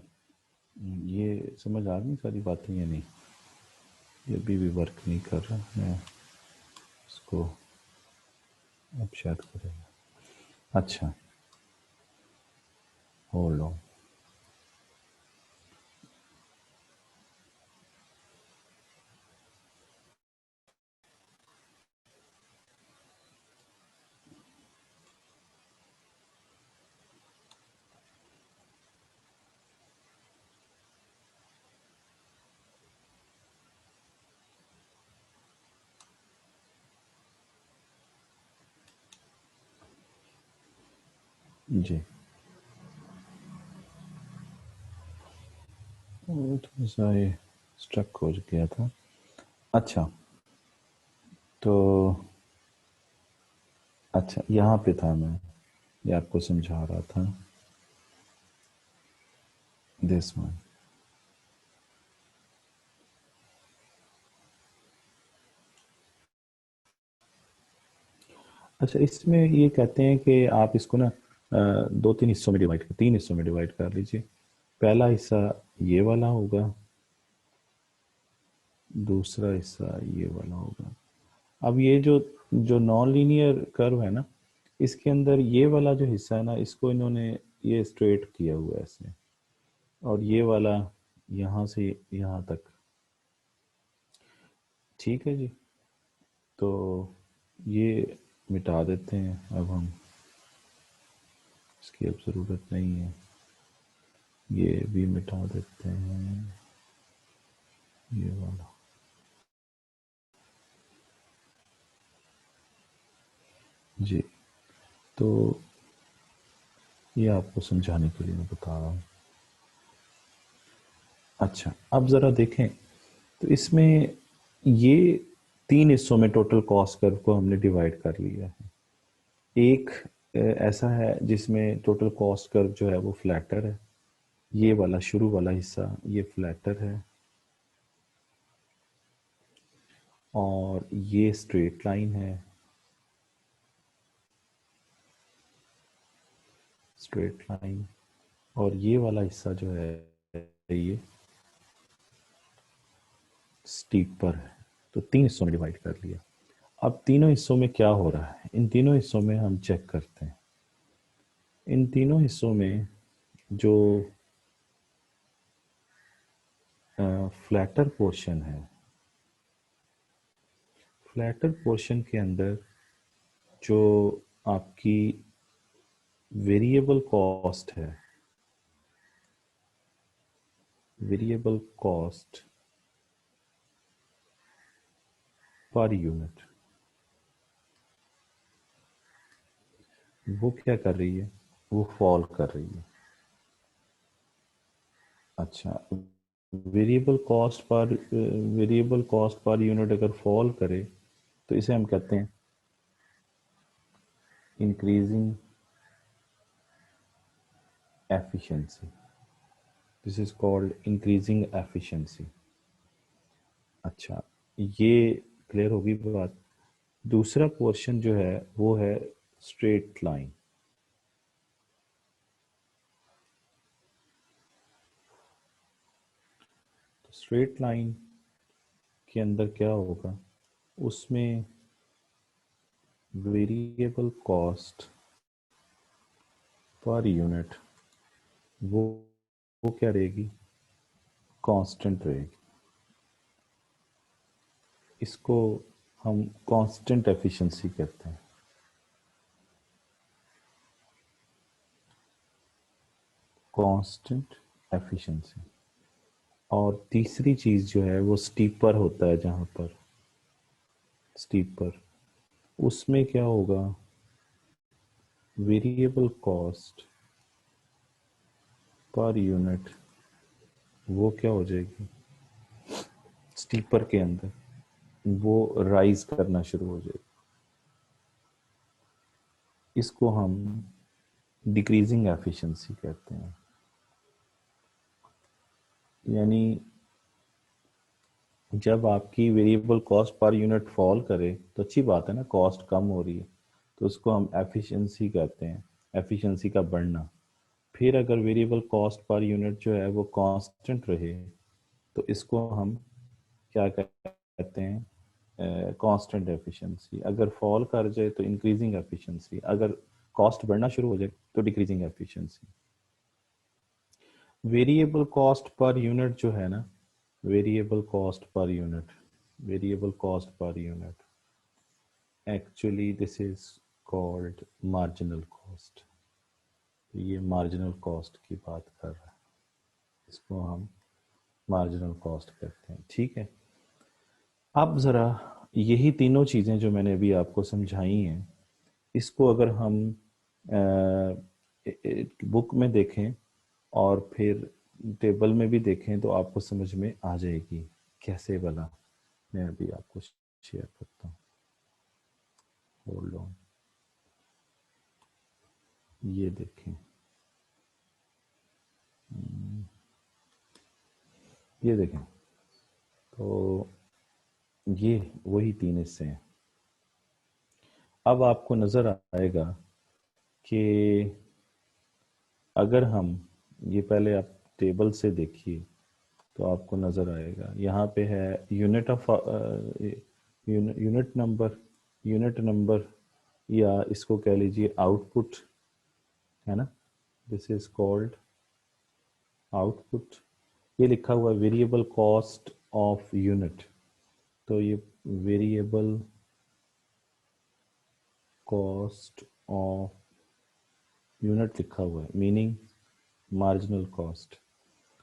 ये समझ आ गई सारी बातें या नहीं? ये अभी भी वर्क नहीं कर रहा, मैं इसको अब शायद करेगा। अच्छा, होल्ड ऑन। जी, वो थोड़ा सा ये स्ट्रक हो गया था। अच्छा, तो अच्छा, यहाँ पे था मैं, ये आपको समझा रहा था, दिस वन। अच्छा, इसमें ये कहते हैं कि आप इसको ना 2-3 हिस्सों में डिवाइड कर, 3 हिस्सों में डिवाइड कर लीजिए। पहला हिस्सा ये वाला होगा, दूसरा हिस्सा ये वाला होगा। अब ये जो जो नॉन लीनियर कर्व है ना, इसके अंदर ये वाला जो हिस्सा है ना, इसको इन्होंने ये स्ट्रेट किया हुआ है ऐसे, और ये वाला यहाँ से यहाँ तक। ठीक है जी, तो ये मिटा देते हैं अब हम, इसकी अब ज़रूरत नहीं है। ये भी मिटा देते हैं, ये वाला। जी, तो ये आपको समझाने के लिए मैं बता रहा हूँ। अच्छा, अब ज़रा देखें, तो इसमें ये 3 हिस्सों में टोटल कॉस्ट कर्व को हमने डिवाइड कर लिया है। एक ऐसा है जिसमें टोटल कॉस्ट कर्व जो है वो फ्लैटर है, ये वाला शुरू वाला हिस्सा ये फ्लैटर है, और ये स्ट्रेट लाइन है, स्ट्रेट लाइन, और ये वाला हिस्सा जो है ये स्टीप पर है। तो 3 हिस्सों में डिवाइड कर लिया। अब तीनों हिस्सों में क्या हो रहा है, इन तीनों हिस्सों में हम चेक करते हैं। इन तीनों हिस्सों में जो फ्लैटर पोर्शन है फ्लैटर पोर्शन के अंदर जो आपकी वेरिएबल कॉस्ट है, वेरिएबल कॉस्ट पर यूनिट, वो क्या कर रही है, वो फॉल कर रही है। अच्छा, वेरिएबल कॉस्ट पर यूनिट अगर फॉल करे तो इसे हम कहते हैं increasing efficiency. This is called increasing efficiency. अच्छा, ये क्लियर होगी बात। दूसरा पोर्शन जो है वो है स्ट्रेट लाइन। तो स्ट्रेट लाइन के अंदर क्या होगा, उसमें वेरिएबल कॉस्ट पर यूनिट वो क्या रहेगी, कांस्टेंट रहेगी। इसको हम कांस्टेंट एफिशिएंसी कहते हैं। Constant efficiency. और तीसरी चीज जो है वो स्टीपर होता है, जहां पर स्टीपर, उसमें क्या होगा, वेरिएबल कॉस्ट पर यूनिट वो क्या हो जाएगी, स्टीपर के अंदर वो राइज करना शुरू हो जाएगी। इसको हम डिक्रीजिंग एफिशिएंसी कहते हैं। यानी जब आपकी variable cost per unit fall करे तो अच्छी बात है ना, कॉस्ट कम हो रही है, तो उसको हम एफिशिएंसी कहते हैं, एफिशिएंसी का बढ़ना। फिर अगर वेरिएबल कॉस्ट पर यूनिट जो है वो कांस्टेंट रहे तो इसको हम क्या कहते हैं, कांस्टेंट एफिशिएंसी। अगर फॉल कर जाए तो इंक्रीजिंग एफिशिएंसी, अगर कॉस्ट बढ़ना शुरू हो जाए तो decreasing efficiency. Variable cost per unit जो है ना, variable cost per unit, variable cost per unit, actually this is called marginal cost. ये मार्जिनल कॉस्ट की बात कर रहा है, इसको हम मार्जिनल कॉस्ट कहते हैं। ठीक है, अब ज़रा यही तीनों चीज़ें जो मैंने अभी आपको समझाई हैं, इसको अगर हम बुक में देखें और फिर टेबल में भी देखें तो आपको समझ में आ जाएगी कैसे भला। मैं अभी आपको शेयर करता हूँ, होल्ड ऑन। ये देखें, ये देखें, तो ये वही तीन हिस्से हैं। अब आपको नज़र आएगा कि अगर हम ये, पहले आप टेबल से देखिए तो आपको नज़र आएगा, यहाँ पे है unit of unit number, unit number, या इसको कह लीजिए आउटपुट, है ना, दिस इज कॉल्ड आउटपुट। ये लिखा हुआ है वेरिएबल कॉस्ट ऑफ यूनिट, तो ये वेरिएबल कॉस्ट ऑफ यूनिट लिखा हुआ है, मीनिंग मार्जिनल कॉस्ट।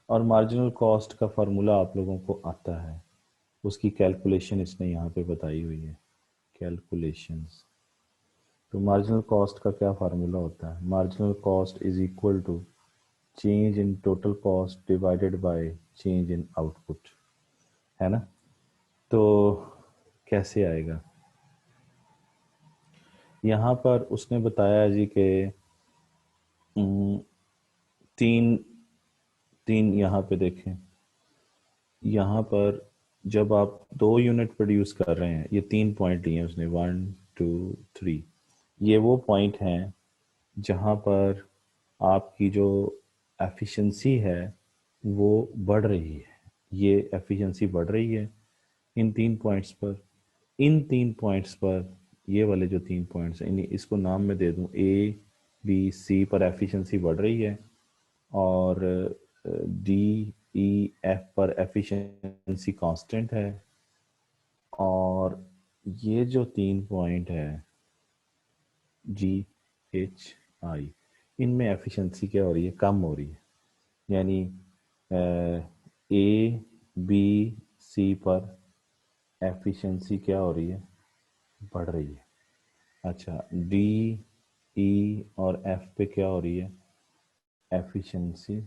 और मार्जिनल कॉस्ट का फार्मूला आप लोगों को आता है, उसकी कैलकुलेशन इसने यहाँ पे बताई हुई है, कैलकुलेशंस। तो मार्जिनल कॉस्ट का क्या फार्मूला होता है, marginal cost is equal to change in total cost divided by change in output, है ना। तो कैसे आएगा, यहाँ पर उसने बताया जी कि तीन तीन यहाँ पे देखें, यहाँ पर जब आप 2 यूनिट प्रोड्यूस कर रहे हैं, ये 3 पॉइंट लिए हैं उसने, 1 2 3, ये वो पॉइंट हैं जहाँ पर आपकी जो एफिशिएंसी है वो बढ़ रही है, ये एफिशिएंसी बढ़ रही है इन 3 पॉइंट्स पर। इन 3 पॉइंट्स पर, ये वाले जो 3 पॉइंट्स हैं, इसको नाम मैं दे दूं ए बी सी पर एफिशिएंसी बढ़ रही है, और डी ई एफ पर एफिशिएंसी कांस्टेंट है, और ये जो 3 पॉइंट है GHI, इनमें एफिशिएंसी क्या हो रही है? कम हो रही है। यानी A B C पर एफिशिएंसी क्या हो रही है? बढ़ रही है। अच्छा, D E और F पे क्या हो रही है? एफिशिएंसी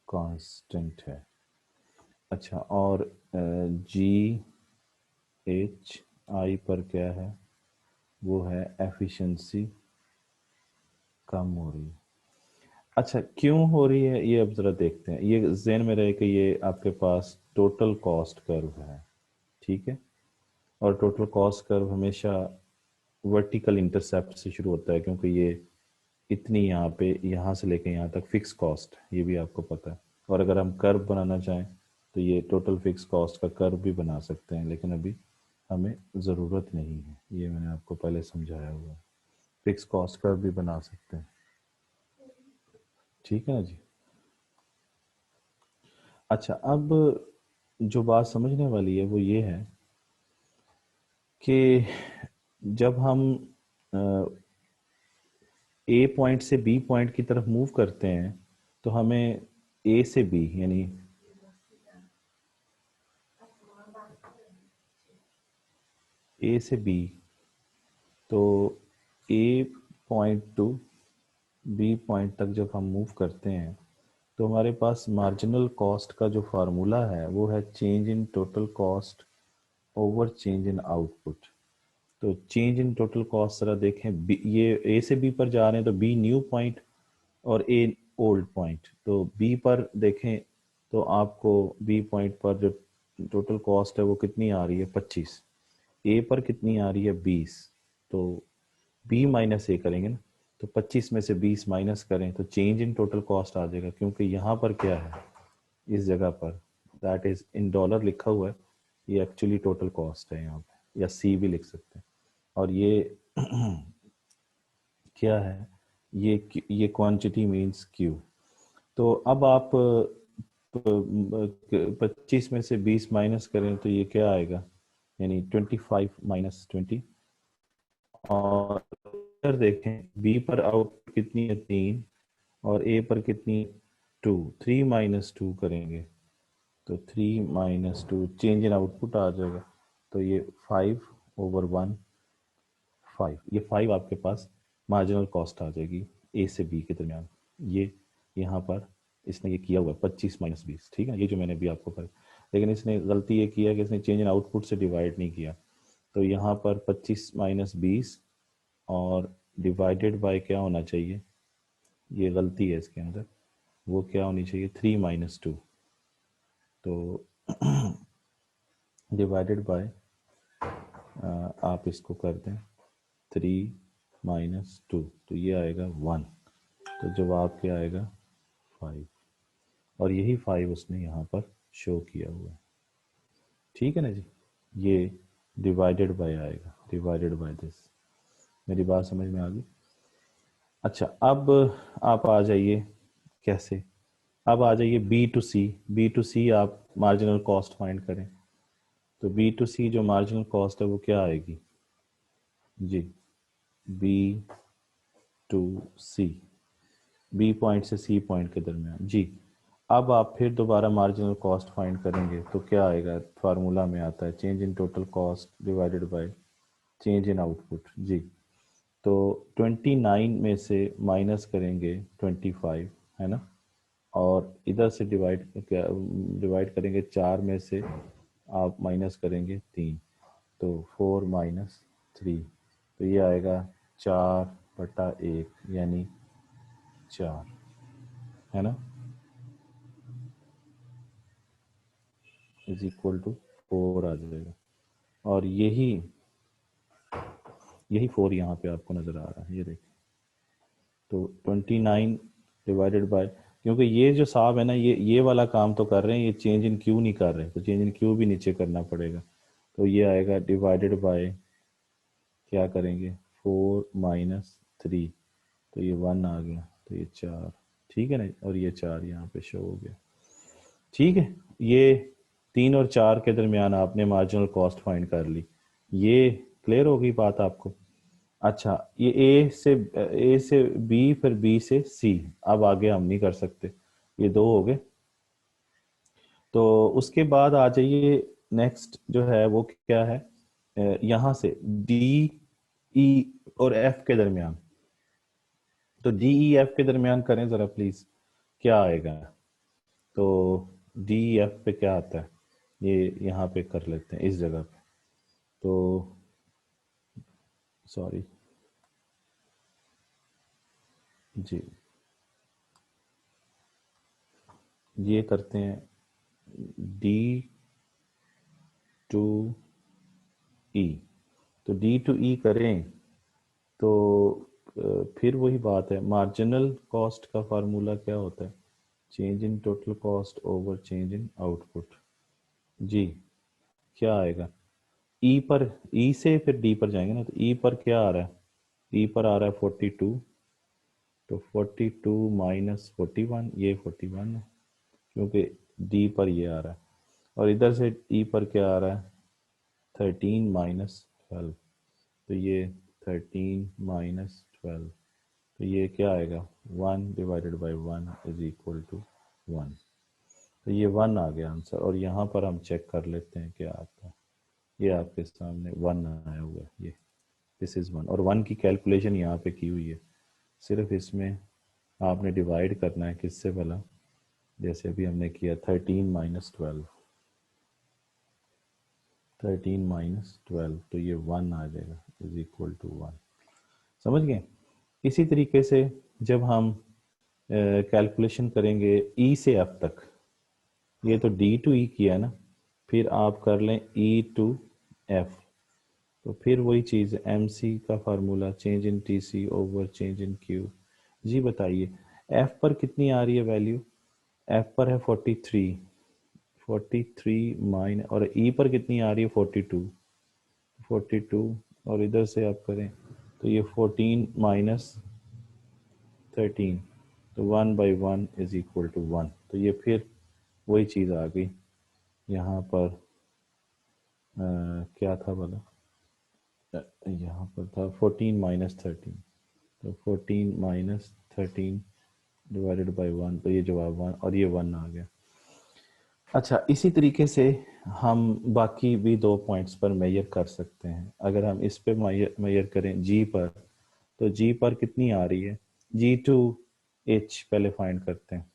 कांस्टेंट है। अच्छा, और GHI पर क्या है? वो है एफिशिएंसी कम हो रही है। अच्छा, क्यों हो रही है ये अब जरा देखते हैं। ये ज़हन में रहे कि ये आपके पास टोटल कॉस्ट कर्व है, ठीक है। और टोटल कॉस्ट कर्व हमेशा वर्टिकल इंटरसेप्ट से शुरू होता है, क्योंकि ये इतनी यहाँ पे, यहाँ से लेके यहाँ तक फिक्स कॉस्ट, ये भी आपको पता है। और अगर हम कर्व बनाना चाहें तो ये टोटल फिक्स कॉस्ट का कर्व भी बना सकते हैं, लेकिन अभी हमें ज़रूरत नहीं है। ये मैंने आपको पहले समझाया हुआ है। फिक्स कॉस्ट कर्व भी बना सकते हैं, ठीक है ना जी। अच्छा, अब जो बात समझने वाली है वो ये है कि जब हम ए पॉइंट से बी पॉइंट की तरफ मूव करते हैं तो हमें ए से बी, यानी ए से बी, तो ए पॉइंट टू बी पॉइंट तक जब हम मूव करते हैं तो हमारे पास मार्जिनल कॉस्ट का जो फार्मूला है वो है change in total cost over change in output. तो चेंज इन टोटल कॉस्ट जरा देखें, ये ए से बी पर जा रहे हैं तो बी न्यू पॉइंट और ए ओल्ड पॉइंट। तो बी पर देखें तो आपको बी पॉइंट पर जो टोटल कॉस्ट है वो कितनी आ रही है? 25। ए पर कितनी आ रही है? 20। तो बी माइनस ए करेंगे ना, तो 25 में से 20 माइनस करें तो चेंज इन टोटल कॉस्ट आ जाएगा, क्योंकि यहाँ पर क्या है, इस जगह पर दैट इज इन डॉलर लिखा हुआ है, ये एक्चुअली टोटल कॉस्ट है यहाँ पे, या सी भी लिख सकते हैं। और ये क्या है? ये क्वांटिटी मीन्स क्यू। तो अब आप 25 में से 20 माइनस करें तो ये क्या आएगा? यानी 25 - 20। और अगर देखें बी पर आउटपुट कितनी है? 3। और ए पर कितनी? 2। 3 - 2 करेंगे तो 3 - 2 चेंज इन आउटपुट आ जाएगा। तो ये 5/1 5, ये 5 आपके पास मार्जिनल कॉस्ट आ जाएगी ए से बी के दरमियान। ये यहाँ पर इसने ये किया हुआ है 25 - 20, ठीक है, ये जो मैंने भी आपको कर, लेकिन इसने गलती ये किया कि इसने चेंज इन आउटपुट से डिवाइड नहीं किया। तो यहाँ पर 25 - 20 और डिवाइडेड बाय क्या होना चाहिए? ये गलती है इसके अंदर, वो क्या होनी चाहिए? 3 - 2। तो डिवाइडेड बाय, आप इसको कर दें 3 - 2, तो ये आएगा 1। तो जवाब क्या आएगा? 5। और यही 5 उसने यहाँ पर शो किया हुआ है, ठीक है ना जी। ये डिवाइडेड बाय आएगा, डिवाइडेड बाय दिस। मेरी बात समझ में आ गई? अच्छा, अब आप आ जाइए, कैसे? अब आ जाइए B to C। B to C आप मार्जिनल कॉस्ट फाइंड करें। तो B to C जो मार्जिनल कॉस्ट है वो क्या आएगी जी? B to C, B point से सी पॉइंट के दरमियान जी। अब आप फिर दोबारा मार्जिनल कॉस्ट फाइंड करेंगे तो क्या आएगा? फार्मूला में आता है change in total cost divided by change in output जी। तो 29 में से माइनस करेंगे 25, है ना, और इधर से डिवाइड करेंगे 4 में से आप माइनस करेंगे 3, तो 4 - 3, तो ये आएगा 4/1, यानी 4, है ना, इज इक्वल टू 4 आ जाएगा। और यही यही 4 यहाँ पे आपको नज़र आ रहा है, ये देखिए। तो 29 डिवाइडेड बाय, क्योंकि ये जो साहब है ना, ये वाला काम तो कर रहे हैं, ये चेंज इन क्यू नहीं कर रहे, तो चेंज इन क्यू भी नीचे करना पड़ेगा। तो ये आएगा डिवाइडेड बाय, क्या करेंगे, 4 - 3, तो ये 1 आ गया, तो ये 4, ठीक है ना, और ये 4 यहाँ पे शो हो गया, ठीक है। ये 3 और 4 के दरमियान आपने मार्जिनल कॉस्ट फाइंड कर ली। ये क्लियर होगी बात आपको? अच्छा, ये ए से बी, फिर बी से सी, अब आगे हम नहीं कर सकते। ये दो हो गए। तो उसके बाद आ जाइए, नेक्स्ट जो है वो क्या है, यहाँ से डी, ई और एफ के दरमियान। तो डी ई एफ के दरमियान करें जरा प्लीज, क्या आएगा? तो डी ई एफ पे क्या आता है, ये यहाँ पे कर लेते हैं इस जगह पे। तो सॉरी जी, ये करते हैं डी टू ई। तो डी टू ई करें तो फिर वही बात है, मार्जिनल कॉस्ट का फार्मूला क्या होता है? Change in total cost over change in output. जी, क्या आएगा? ई पर, ई से फिर डी पर जाएंगे ना, तो ई पर क्या आ रहा है? ई पर आ रहा है 42। तो 42 माइनस 41, ये 41 है, क्योंकि डी पर ये आ रहा है। और इधर से ई पर क्या आ रहा है? 13 माइनस 12। तो ये 13 माइनस 12, तो ये क्या आएगा? 1/1 तो ये 1 आ गया आंसर। और यहाँ पर हम चेक कर लेते हैं क्या आता है। ये आपके सामने 1 आया हुआ है, ये दिस इज 1। और 1 की कैलकुलेशन यहाँ पे की हुई है। सिर्फ इसमें आपने डिवाइड करना है किससे भला? जैसे अभी हमने किया 13 माइनस 12, तो ये 1 आ जाएगा, इज इक्वल टू 1। समझ गए? इसी तरीके से जब हम कैलकुलेशन करेंगे ई से एफ तक, ये तो डी टू ई किया ना, फिर आप कर लें ई टू एफ। तो फिर वही चीज़, एम सी का formula, change in T C over change in Q. जी बताइए, एफ पर कितनी आ रही है वैल्यू? एफ पर है 43, 43 माइन, और ई पर कितनी आ रही है? 42, 42। और इधर से आप करें तो ये 14 माइनस 13, तो 1/1 इज इक्वल टू 1। तो ये फिर वही चीज़ आ गई यहाँ पर। क्या था बोला? यहाँ पर था 14 माइनस 13, तो 14 माइनस 13 डिवाइडेड बाई 1, तो ये जवाब 1, और ये 1 आ गया। अच्छा, इसी तरीके से हम बाकी भी 2 पॉइंट्स पर मेजर कर सकते हैं। अगर हम इस पे मेजर करें जी पर, तो जी पर कितनी आ रही है? जी टू एच पहले फाइंड करते हैं,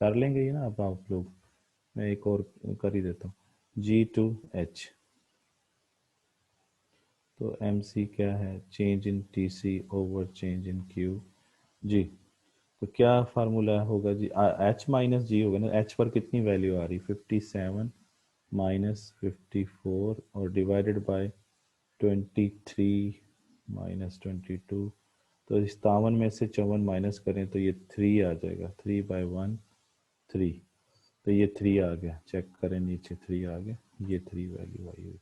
कर लेंगे ये ना अब आप लोग, मैं एक और कर ही देता हूँ। जी टू एच, तो एम सी क्या है? Change in T C over change in Q. जी, तो क्या फार्मूला होगा जी? एच माइनस जी होगा ना। एच पर कितनी वैल्यू आ रही? 57 माइनस 54 और डिवाइडेड बाय 23 माइनस 22। तो इस 57 में से 54 माइनस करें तो ये 3 आ जाएगा, 3/1 3। तो ये 3 आ गया, चेक करें नीचे 3 आ गया, ये 3 वैल्यू आई हुई।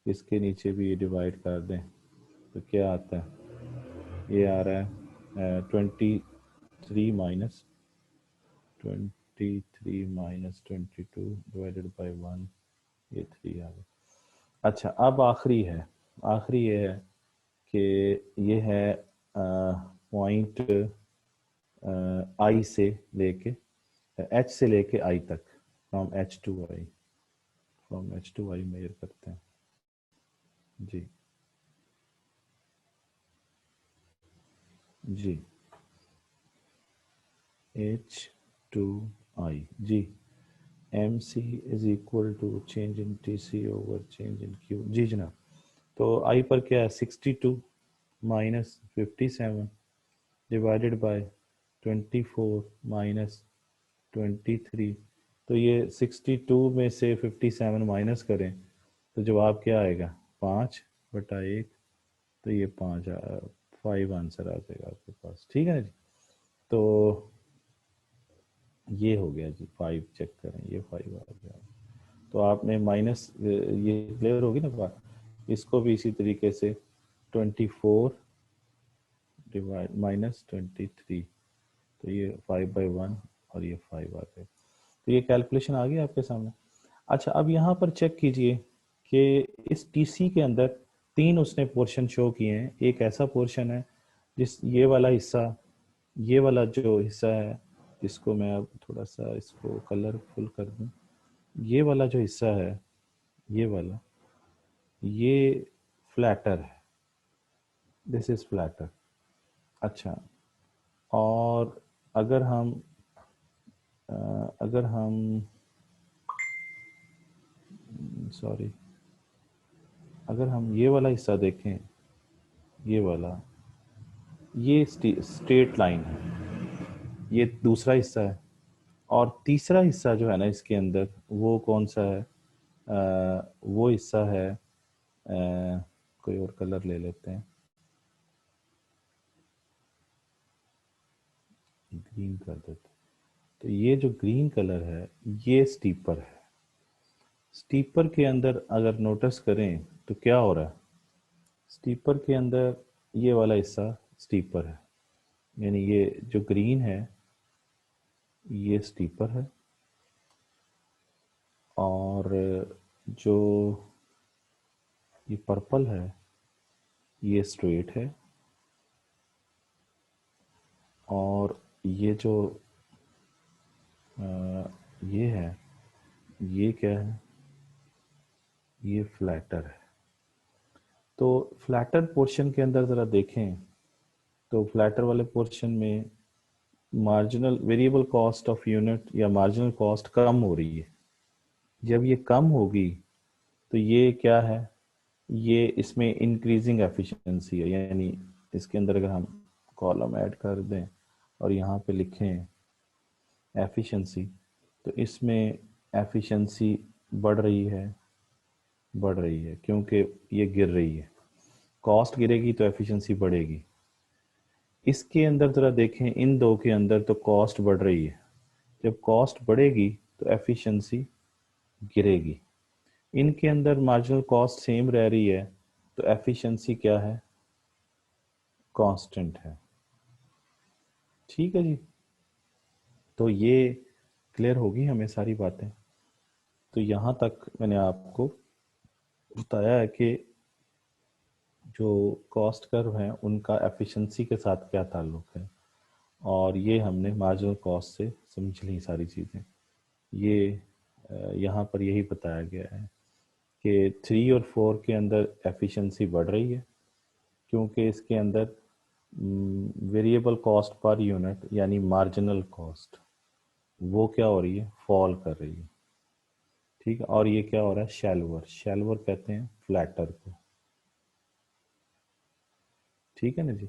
इसके नीचे भी ये डिवाइड कर दें तो क्या आता है? ये आ रहा है 23 माइनस 22 डिवाइडेड बाई 1, ये 3 आ गया। अच्छा, अब आखिरी है, आखिरी ये है कि ये है पॉइंट आई से लेके, एच से लेके आई तक, from H to I measure करते हैं जी। जी, एच टू आई जी, M C is equal to change in T C over change in Q. जी जनाब, तो आई पर क्या है? 62 माइनस 57 डिवाइडेड बाय 24 माइनस 23। तो ये 62 में से 57 माइनस करें तो जवाब क्या आएगा? 5/1। तो ये 5 आंसर आ जाएगा आपके पास, ठीक है ना जी? तो ये हो गया जी, 5 चेक करें, ये 5 आ गया। तो आपने माइनस, ये क्लियर होगी ना बात? इसको भी इसी तरीके से 24 डिवाइड माइनस 23, तो ये 5/1 और ये 5 आ गए। तो ये कैलकुलेशन आ गई आपके सामने। अच्छा, अब यहाँ पर चेक कीजिए कि इस टीसी के अंदर तीन उसने पोर्शन शो किए हैं। एक ऐसा पोर्शन है जिस ये वाला हिस्सा, ये वाला जो हिस्सा है, इसको मैं अब थोड़ा सा इसको कलरफुल कर दूं। ये वाला जो हिस्सा है, ये वाला, ये फ्लैटर है, दिस इज फ्लैटर। अच्छा, और अगर हम अगर हम सॉरी, अगर हम ये वाला हिस्सा देखें, ये वाला, ये स्ट्रेट लाइन है, ये दूसरा हिस्सा है। और तीसरा हिस्सा जो है ना इसके अंदर, वो कौन सा है? वो हिस्सा है, कोई और कलर ले लेते हैं, ग्रीन कर देते हैं। तो ये जो ग्रीन कलर है, ये स्टीपर है। स्टीपर के अंदर अगर नोटिस करें तो क्या हो रहा है, स्टीपर के अंदर ये वाला हिस्सा स्टीपर है, यानी ये जो ग्रीन है ये स्टीपर है, और जो ये पर्पल है ये स्ट्रेट है, और ये जो ये है, ये क्या है, ये फ्लैटर है। तो फ्लैटर पोर्शन के अंदर ज़रा देखें तो फ्लैटर वाले पोर्शन में marginal variable cost of unit या मार्जिनल कॉस्ट कम हो रही है। जब ये कम होगी तो ये क्या है, ये इसमें इंक्रीजिंग एफिशिएंसी है। यानी इसके अंदर अगर हम कॉलम ऐड कर दें और यहाँ पे लिखें एफिशिएंसी, तो इसमें एफिशिएंसी बढ़ रही है, बढ़ रही है, क्योंकि ये गिर रही है। कॉस्ट गिरेगी तो एफिशिएंसी बढ़ेगी। इसके अंदर ज़रा देखें, इन दो के अंदर तो कॉस्ट बढ़ रही है। जब कॉस्ट बढ़ेगी तो एफिशिएंसी गिरेगी। इनके अंदर मार्जिनल कॉस्ट सेम रह रही है, तो एफिशिएंसी क्या है, कांस्टेंट है। ठीक है जी, तो ये क्लियर होगी हमें सारी बातें। तो यहाँ तक मैंने आपको बताया है कि जो कॉस्ट कर्व हैं उनका एफिशिएंसी के साथ क्या ताल्लुक है, और ये हमने मार्जिनल कॉस्ट से समझ ली सारी चीज़ें। ये यहाँ पर यही बताया गया है कि 3 और 4 के अंदर एफिशिएंसी बढ़ रही है, क्योंकि इसके अंदर वेरिएबल कॉस्ट पर यूनिट यानी मार्जिनल कॉस्ट वो क्या हो रही है, फॉल कर रही है। ठीक है, और ये क्या हो रहा है, शैलोअर, शैलोअर कहते हैं फ्लैटर को। ठीक है ना जी।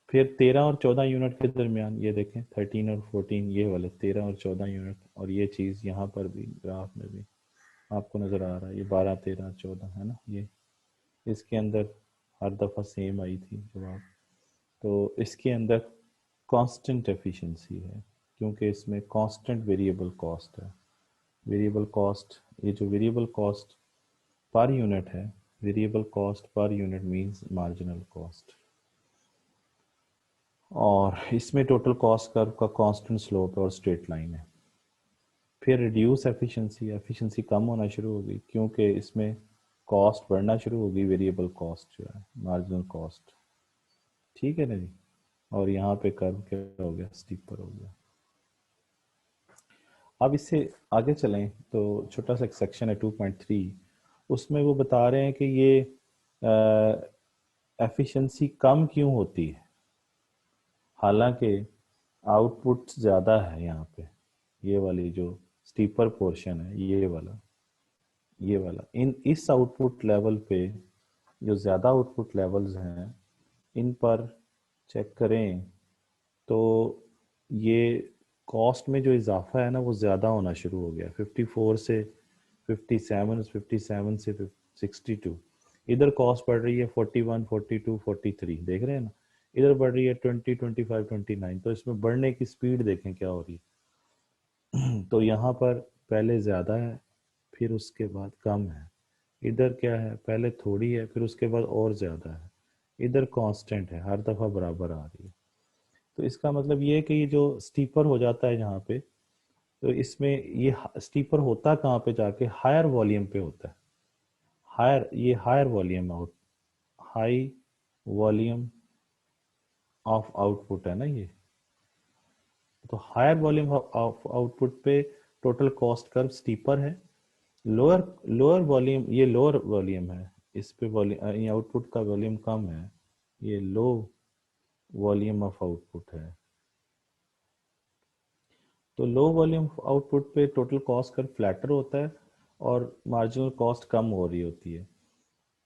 फिर 13 और 14 यूनिट के दरमियान ये देखें, 13 और 14, ये वाले 13 और 14 यूनिट, और ये चीज़ यहाँ पर भी ग्राफ में भी आपको नज़र आ रहा है, ये 12, 13, 14 है ना, ये इसके अंदर हर दफ़ा सेम आई थी जवाब। तो इसके अंदर कांस्टेंट एफिशिएंसी है, क्योंकि इसमें कांस्टेंट वेरिएबल कॉस्ट है। वेरिएबल कॉस्ट, ये जो वेरिएबल कॉस्ट पर यूनिट है, variable cost per unit means marginal cost, और इसमें टोटल कॉस्ट कर्व का कांस्टेंट स्लोप है और स्ट्रेट लाइन है। फिर रिड्यूस एफिशिएंसी, एफिशिएंसी कम होना शुरू होगी, क्योंकि इसमें कॉस्ट बढ़ना शुरू होगी, वेरिएबल कॉस्ट जो है, मार्जिनल कॉस्ट। ठीक है ना जी। और यहाँ पे कर्व क्या हो गया, स्टीपर हो गया। अब इससे आगे चलें तो छोटा सा एक सेक्शन है 2.3, उसमें वो बता रहे हैं कि ये एफिशिएंसी कम क्यों होती है, हालांकि आउटपुट ज़्यादा है। यहाँ पे ये वाली जो स्टीपर पोर्शन है, ये वाला, ये वाला, इन इस आउटपुट लेवल पे जो ज़्यादा आउटपुट लेवल्स हैं, इन पर चेक करें तो ये कॉस्ट में जो इजाफा है ना वो ज़्यादा होना शुरू हो गया, 54 से 57, 57 से 62। इधर कॉस्ट बढ़ रही है 41, 42, 43, देख रहे हैं ना। इधर बढ़ रही है 20, 25, 29। तो इसमें बढ़ने की स्पीड देखें क्या हो रही है। तो यहाँ पर पहले ज़्यादा है, फिर उसके बाद कम है। इधर क्या है, पहले थोड़ी है, फिर उसके बाद और ज़्यादा है। इधर कांस्टेंट है, हर दफ़ा बराबर आ रही है। तो इसका मतलब ये है कि ये जो स्टीपर हो जाता है यहाँ पे, तो इसमें ये स्टीपर होता कहाँ पे, जाके हायर वॉल्यूम पे होता है। हायर, ये higher volume out high volume of output है ना ये, तो हायर वॉल्यूम ऑफ आउटपुट पे टोटल कॉस्ट कर्व स्टीपर है। लोअर लोअर वॉल्यूम, ये लोअर वॉल्यूम है, इस पे वॉल्यूम, ये आउटपुट का वॉल्यूम कम है, ये लो वॉल्यूम ऑफ आउटपुट है। तो लो वॉल्यूम आउटपुट पे टोटल कॉस्ट कर्व फ्लैटर होता है और मार्जिनल कॉस्ट कम हो रही होती है।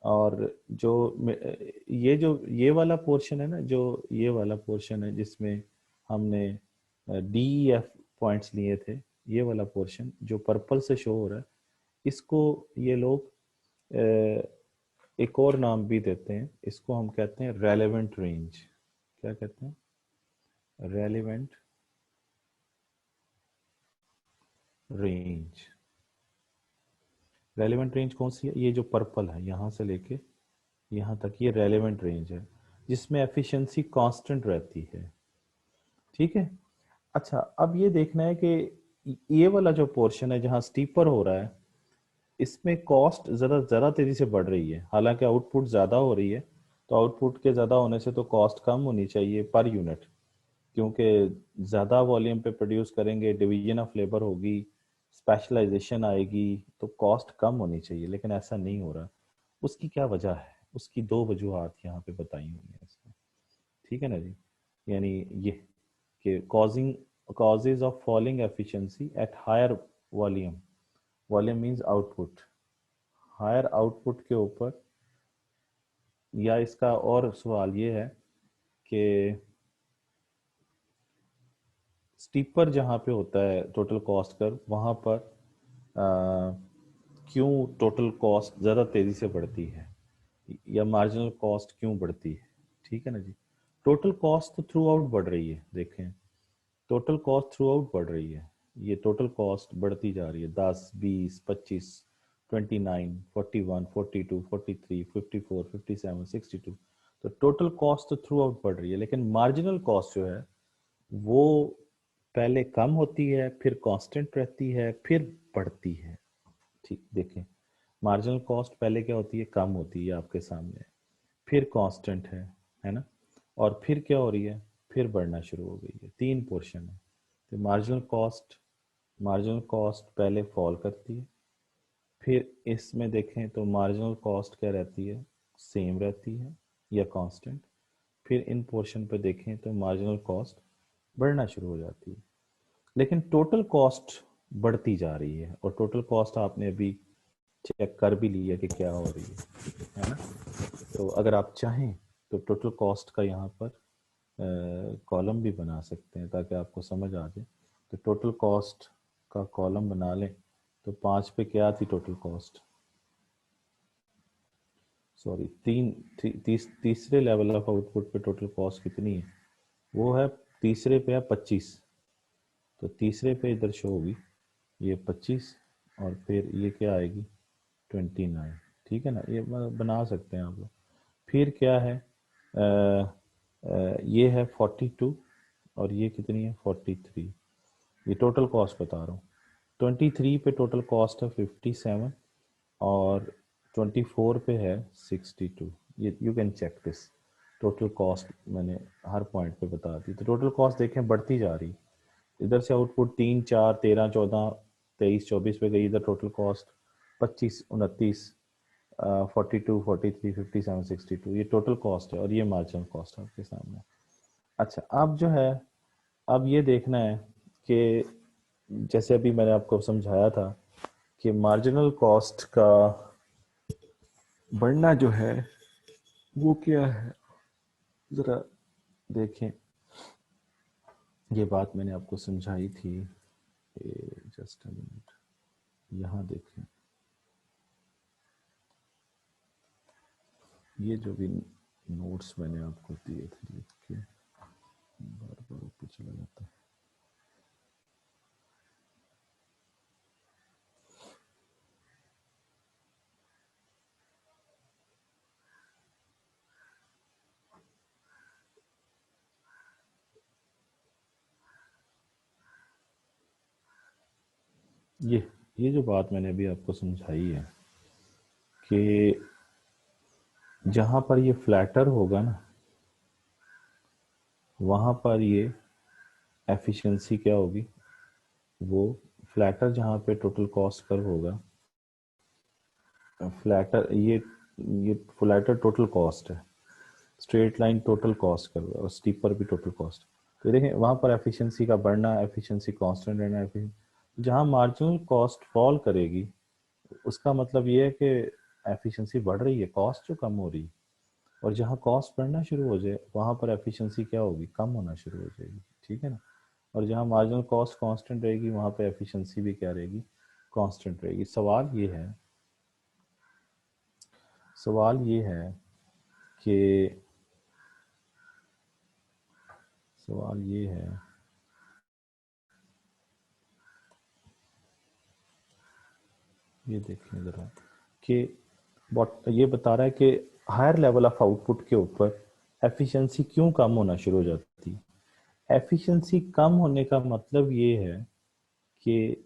और जो ये वाला पोर्शन है ना, जो ये वाला पोर्शन है जिसमें हमने डी एफ पॉइंट्स लिए थे, ये वाला पोर्शन जो पर्पल से शो हो रहा है, इसको ये लोग एक और नाम भी देते हैं, इसको हम कहते हैं रेलेवेंट रेंज। क्या कहते हैं? Relevant range. रेलेवेंट रेंज कौन सी है? ये जो पर्पल है यहाँ से लेके यहाँ तक, ये रेलेवेंट रेंज है जिसमें एफिशिएंसी कांस्टेंट रहती है। ठीक है। अच्छा, अब ये देखना है कि ये वाला जो पोर्शन है जहाँ स्टीपर हो रहा है, इसमें कॉस्ट ज़रा ज़रा तेज़ी से बढ़ रही है, हालांकि आउटपुट ज़्यादा हो रही है। तो आउटपुट के ज़्यादा होने से तो कॉस्ट कम होनी चाहिए पर यूनिट, क्योंकि ज़्यादा वॉल्यूम पे प्रोड्यूस करेंगे, डिवीजन ऑफ लेबर होगी, स्पेशलाइजेशन आएगी, तो कॉस्ट कम होनी चाहिए, लेकिन ऐसा नहीं हो रहा। उसकी क्या वजह है? उसकी दो वजूहत यहाँ पे बताई हुई हैं इसमें। ठीक है ना जी? यानी ये कि causing causes of falling efficiency at higher volume, volume means output, higher output के ऊपर। या इसका और सवाल ये है कि स्टीपर जहाँ पे होता है टोटल कॉस्ट कर्व, वहाँ पर क्यों टोटल कॉस्ट ज़्यादा तेज़ी से बढ़ती है, या मार्जिनल कॉस्ट क्यों बढ़ती है? ठीक है ना जी? टोटल कॉस्ट तो थ्रू आउट बढ़ रही है, देखें, टोटल कॉस्ट थ्रू आउट बढ़ रही है। ये टोटल कॉस्ट बढ़ती जा रही है, 10, 20, 25, 29, 41, 42, 43, 54, 57, 62। तो टोटल कॉस्ट तो थ्रू आउट बढ़ रही है, लेकिन मार्जिनल कॉस्ट जो है वो पहले कम होती है, फिर कांस्टेंट रहती है, फिर बढ़ती है। ठीक, देखें, मार्जिनल कॉस्ट पहले क्या होती है? कम होती है, आपके सामने, फिर कांस्टेंट है ना, और फिर क्या हो रही है? फिर बढ़ना शुरू हो गई है। तीन पोर्शन है। तो मार्जिनल कॉस्ट पहले फॉल करती है, फिर इसमें देखें तो मार्जिनल कॉस्ट क्या रहती है? सेम रहती है या कांस्टेंट। फिर इन पोर्शन पे देखें तो मार्जिनल कॉस्ट बढ़ना शुरू हो जाती है, लेकिन टोटल कॉस्ट बढ़ती जा रही है। और टोटल कॉस्ट आपने अभी चेक कर भी लिया कि क्या हो रही है ना? तो अगर आप चाहें तो टोटल कॉस्ट का यहाँ पर कॉलम भी बना सकते हैं ताकि आपको समझ आ जाए। तो टोटल कॉस्ट का कॉलम बना लें, तो 5 पे क्या थी टोटल कॉस्ट? सॉरी, तीसरे लेवल ऑफ आउटपुट पे टोटल कॉस्ट कितनी है? वो है, तीसरे पे है 25। तो तीसरे पे इधर शो होगी ये 25, और फिर ये क्या आएगी? 29। ठीक है ना? ये बना सकते हैं आप लोग। फिर क्या है? ये है 42, और ये कितनी है? 43। ये टोटल कॉस्ट बता रहा हूँ। 23 पे टोटल कॉस्ट है 57, और 24 पे है 62। ये you can check this. Total cost मैंने हर पॉइंट पे बता दी। तो टोटल कॉस्ट देखें बढ़ती जा रही। इधर से आउटपुट 3, 4, 13, 14, 23, 24 पे गई, इधर टोटल कॉस्ट 25, 29, 42, 43, 57, 62। ये टोटल कॉस्ट है, और ये मार्जिनल कॉस्ट है आपके सामने। अच्छा, अब जो है, अब ये देखना है कि जैसे अभी मैंने आपको समझाया था कि मार्जिनल कॉस्ट का बढ़ना जो है वो क्या है, ज़रा देखें। ये बात मैंने आपको समझाई थी, जस्ट अ मिनट, यहाँ देखें, ये जो भी नोट्स मैंने आपको दिए थे लिख के, बार बार ऊपर चला जाता है। ये जो बात मैंने अभी आपको समझाई है कि जहां पर ये फ्लैटर होगा ना, वहां पर ये एफिशिएंसी क्या होगी, वो फ्लैटर जहां पे टोटल कॉस्ट कर्व होगा, फ्लैटर ये फ्लैटर टोटल कॉस्ट है, straight line total cost curve और स्टीपर भी टोटल कॉस्ट। तो देखें वहां पर एफिशिएंसी का बढ़ना, एफिशिएंसी कांस्टेंट रहना, जहां मार्जिनल कॉस्ट फॉल करेगी उसका मतलब ये है कि एफिशिएंसी बढ़ रही है, कॉस्ट जो कम हो रही है। और जहाँ कॉस्ट बढ़ना शुरू हो जाए वहाँ पर एफिशिएंसी क्या होगी, कम होना शुरू हो जाएगी, ठीक है ना। और जहाँ मार्जिनल कॉस्ट कांस्टेंट रहेगी वहाँ पे एफिशिएंसी भी क्या रहेगी, कांस्टेंट रहेगी। सवाल ये है कि सवाल ये है ये देखें ज़रा कि ये बता रहा है कि हायर लेवल ऑफ आउटपुट के ऊपर एफिशिएंसी क्यों कम होना शुरू हो जाती है। एफिशिएंसी कम होने का मतलब ये है कि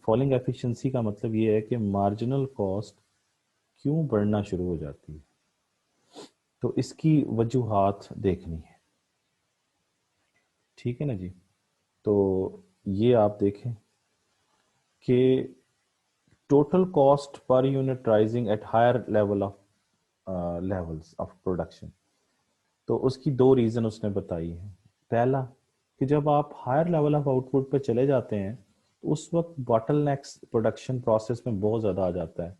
फॉलिंग एफिशिएंसी का मतलब ये है कि मार्जिनल कॉस्ट क्यों बढ़ना शुरू हो जाती है। तो इसकी वजूहात देखनी है, ठीक है ना जी। तो ये आप देखें कि total cost per unit rising at higher levels of production. तो उसकी दो रीजन उसने बताई है। पहला कि जब आप हायर लेवल ऑफ आउटपुट पे चले जाते हैं तो उस वक्त बॉटलनेक्स प्रोडक्शन प्रोसेस में बहुत ज़्यादा आ जाता है,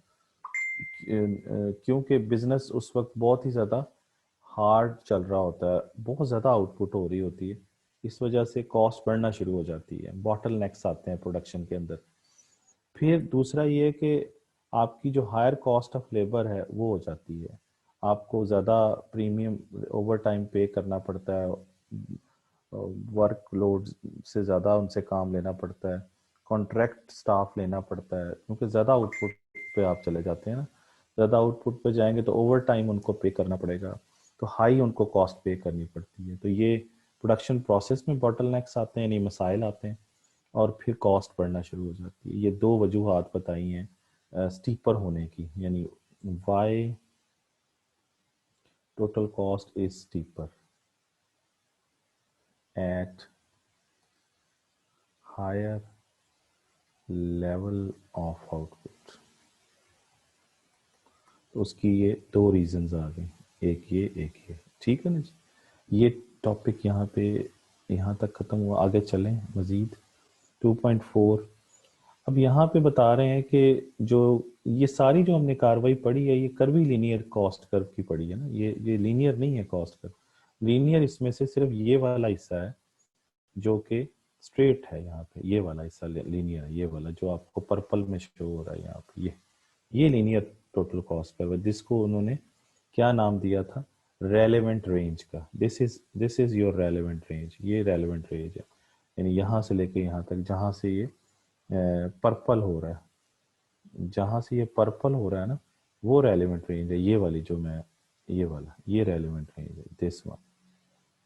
क्योंकि बिजनेस उस वक्त बहुत ही ज़्यादा हार्ड चल रहा होता है, बहुत ज़्यादा आउटपुट हो रही होती है। इस वजह से कॉस्ट बढ़ना शुरू हो जाती है, बॉटल नेक्स आते हैं प्रोडक्शन के अंदर। फिर दूसरा ये कि आपकी जो हायर कॉस्ट ऑफ लेबर है वो हो जाती है, आपको ज़्यादा प्रीमियम ओवर टाइम पे करना पड़ता है, वर्क लोड से ज़्यादा उनसे काम लेना पड़ता है, कॉन्ट्रैक्ट स्टाफ लेना पड़ता है, क्योंकि ज़्यादा आउटपुट पे आप चले जाते हैं ना। ज़्यादा आउटपुट पे जाएंगे तो ओवर टाइम उनको पे करना पड़ेगा, तो हाई उनको कॉस्ट पे करनी पड़ती है। तो ये प्रोडक्शन प्रोसेस में बॉटलनेक्स आते हैं, यानी मसाइल आते हैं, और फिर कॉस्ट बढ़ना शुरू हो जाती है। ये दो वजूहात बताई हैं स्टीपर होने की, यानी why total cost is steeper at higher level of output. तो उसकी ये दो रीजंस आ गई, एक ये, ठीक है ना जी। ये टॉपिक यहाँ तक ख़त्म हुआ। आगे चलें मज़ीद 2.4। अब यहाँ पे बता रहे हैं कि जो ये सारी जो हमने कार्रवाई पढ़ी है ये कर्वी लीनियर कॉस्ट कर्व की पढ़ी है ना, ये लीनियर नहीं है कॉस्ट कर्व। लीनियर इसमें से सिर्फ ये वाला हिस्सा है जो कि स्ट्रेट है, यहाँ पे ये वाला हिस्सा लीनियर है, ये वाला जो आपको पर्पल में शो हो रहा है यहाँ पे, ये लीनियर टोटल कॉस्ट कर्व है, जिसको उन्होंने क्या नाम दिया था, रेलेवेंट रेंज का। This is your relevant range, ये रेलेवेंट रेंज है, यानी यहाँ से लेके यहाँ तक जहाँ से ये पर्पल हो रहा है, जहाँ से ये पर्पल हो रहा है ना, वो रेलेवेंट रेंज है। ये वाली जो मैं ये वाला ये रेलेवेंट रेंज है, दिस वन,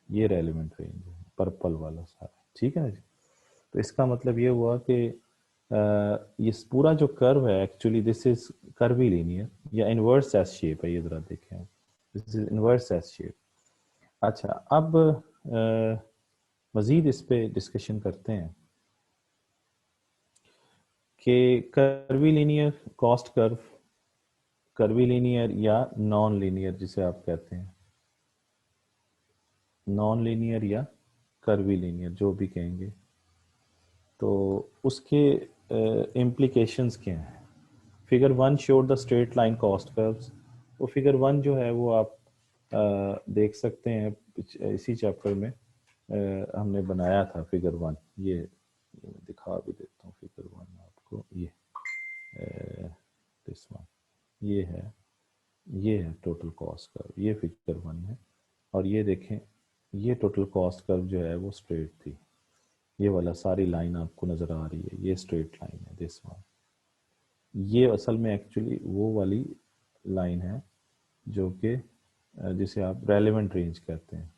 ये रेलेवेंट रेंज है पर्पल वाला सारा, ठीक है ना जी। तो इसका मतलब ये हुआ कि ये पूरा जो कर्व है actually this is curvy linear या इनवर्स एस शेप है, ये जरा देखें आप, this is inverse S shape. अच्छा, अब मजीद इस पे डिस्कशन करते हैं कि curvy linear cost curve, curvy linear या नॉन लीनियर जिसे आप कहते हैं, नॉन लीनियर या कर्वी लीनियर जो भी कहेंगे, तो उसके इम्प्लीकेशंस क्या हैं। Figure 1 showed the straight line cost curves. वो फिगर 1 जो है वो आप देख सकते हैं, इसी चैप्टर में हमने बनाया था फिगर 1। ये मैं दिखा भी देता हूँ फिगर 1 आपको, दिस वन, ये है ये है टोटल कॉस्ट कर्व, ये फिगर 1 है। और ये देखें, ये टोटल कॉस्ट कर्व जो है वो स्ट्रेट थी, ये वाला सारी लाइन आपको नज़र आ रही है, ये स्ट्रेट लाइन है दिस वन। ये असल में एक्चुअली वो वाली लाइन है जो कि जिसे आप रेलेवेंट रेंज कहते हैं,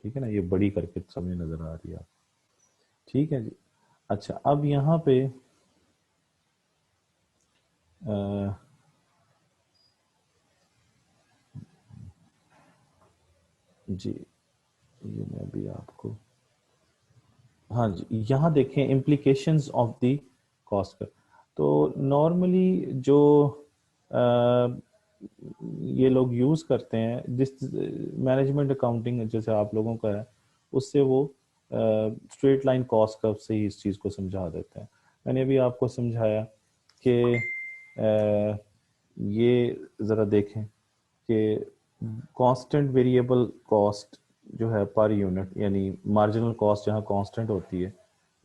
ठीक है ना, ये बड़ी करके सामने नज़र आ रही है आप, ठीक है जी। अच्छा, अब यहाँ पे अ, जी, ये मैं भी आपको, हाँ जी, यहाँ देखें इम्प्लीकेशंस ऑफ द कॉस्ट का। तो नॉर्मली जो अ, ये लोग यूज़ करते हैं, जिस मैनेजमेंट अकाउंटिंग जैसे आप लोगों का है, उससे वो स्ट्रेट लाइन कॉस्ट कर्व से ही इस चीज़ को समझा देते हैं। मैंने अभी आपको समझाया कि ये ज़रा देखें कि कांस्टेंट वेरिएबल कॉस्ट जो है पर यूनिट, यानी मार्जिनल कॉस्ट जहाँ कांस्टेंट होती है,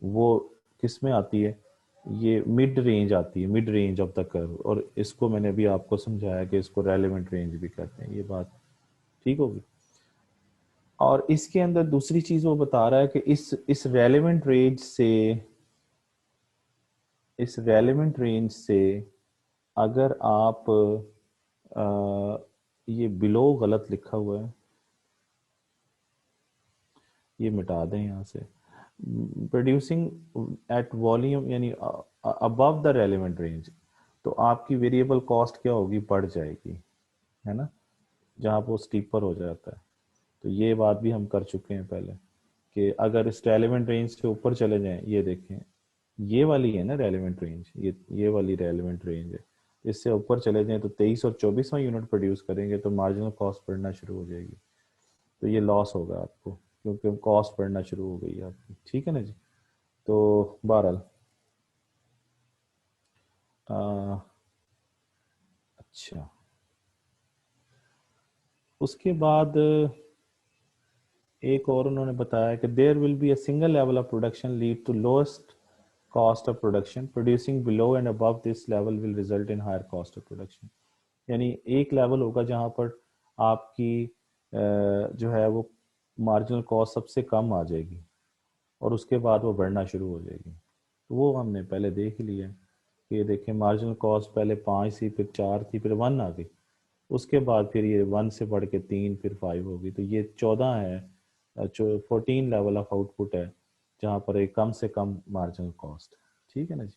वो किस में आती है? ये मिड रेंज आती है, mid range of the curve. और इसको मैंने अभी आपको समझाया कि इसको रेलेवेंट रेंज भी कहते हैं। ये बात ठीक होगी। और इसके अंदर दूसरी चीज वो बता रहा है कि इस रेलेवेंट रेंज से, इस रेलेवेंट रेंज से अगर आप ये बिलो गलत लिखा हुआ है, ये मिटा दें यहाँ से। प्रोड्यूसिंग एट वॉल्यूम यानी अबव द रेलेवेंट रेंज, तो आपकी वेरिएबल कॉस्ट क्या होगी? बढ़ जाएगी, है ना, जहाँ वो स्टीपर हो जाता है। तो ये बात भी हम कर चुके हैं पहले कि अगर इस रेलेवेंट रेंज से ऊपर चले जाएं, ये देखें, ये वाली है ना रेलेवेंट रेंज, ये वाली रेलेवेंट रेंज है। इससे ऊपर चले जाएं तो 23 और 24वां यूनिट प्रोड्यूस करेंगे तो मार्जिनल कॉस्ट बढ़ना शुरू हो जाएगी। तो ये लॉस होगा आपको, क्योंकि कॉस्ट बढ़ना शुरू हो गई है आपकी। ठीक है ना जी। तो बहरहाल, अच्छा, उसके बाद एक और उन्होंने बताया कि there will be a single level of production lead to lowest cost of production, producing below and above this level will result in higher cost of production. यानी एक लेवल होगा जहां पर आपकी जो है वो मार्जिनल कॉस्ट सबसे कम आ जाएगी और उसके बाद वो बढ़ना शुरू हो जाएगी। तो वो हमने पहले देख ही लिया कि ये देखें, मार्जिनल कॉस्ट पहले 5 थी, फिर 4 थी, फिर 1 आ गई। उसके बाद फिर ये 1 से बढ़ के 3, फिर 5 होगी। तो ये 14 है, जो 14 लेवल ऑफ आउटपुट है जहाँ पर एक कम से कम मार्जिनल कॉस्ट। ठीक है ना जी।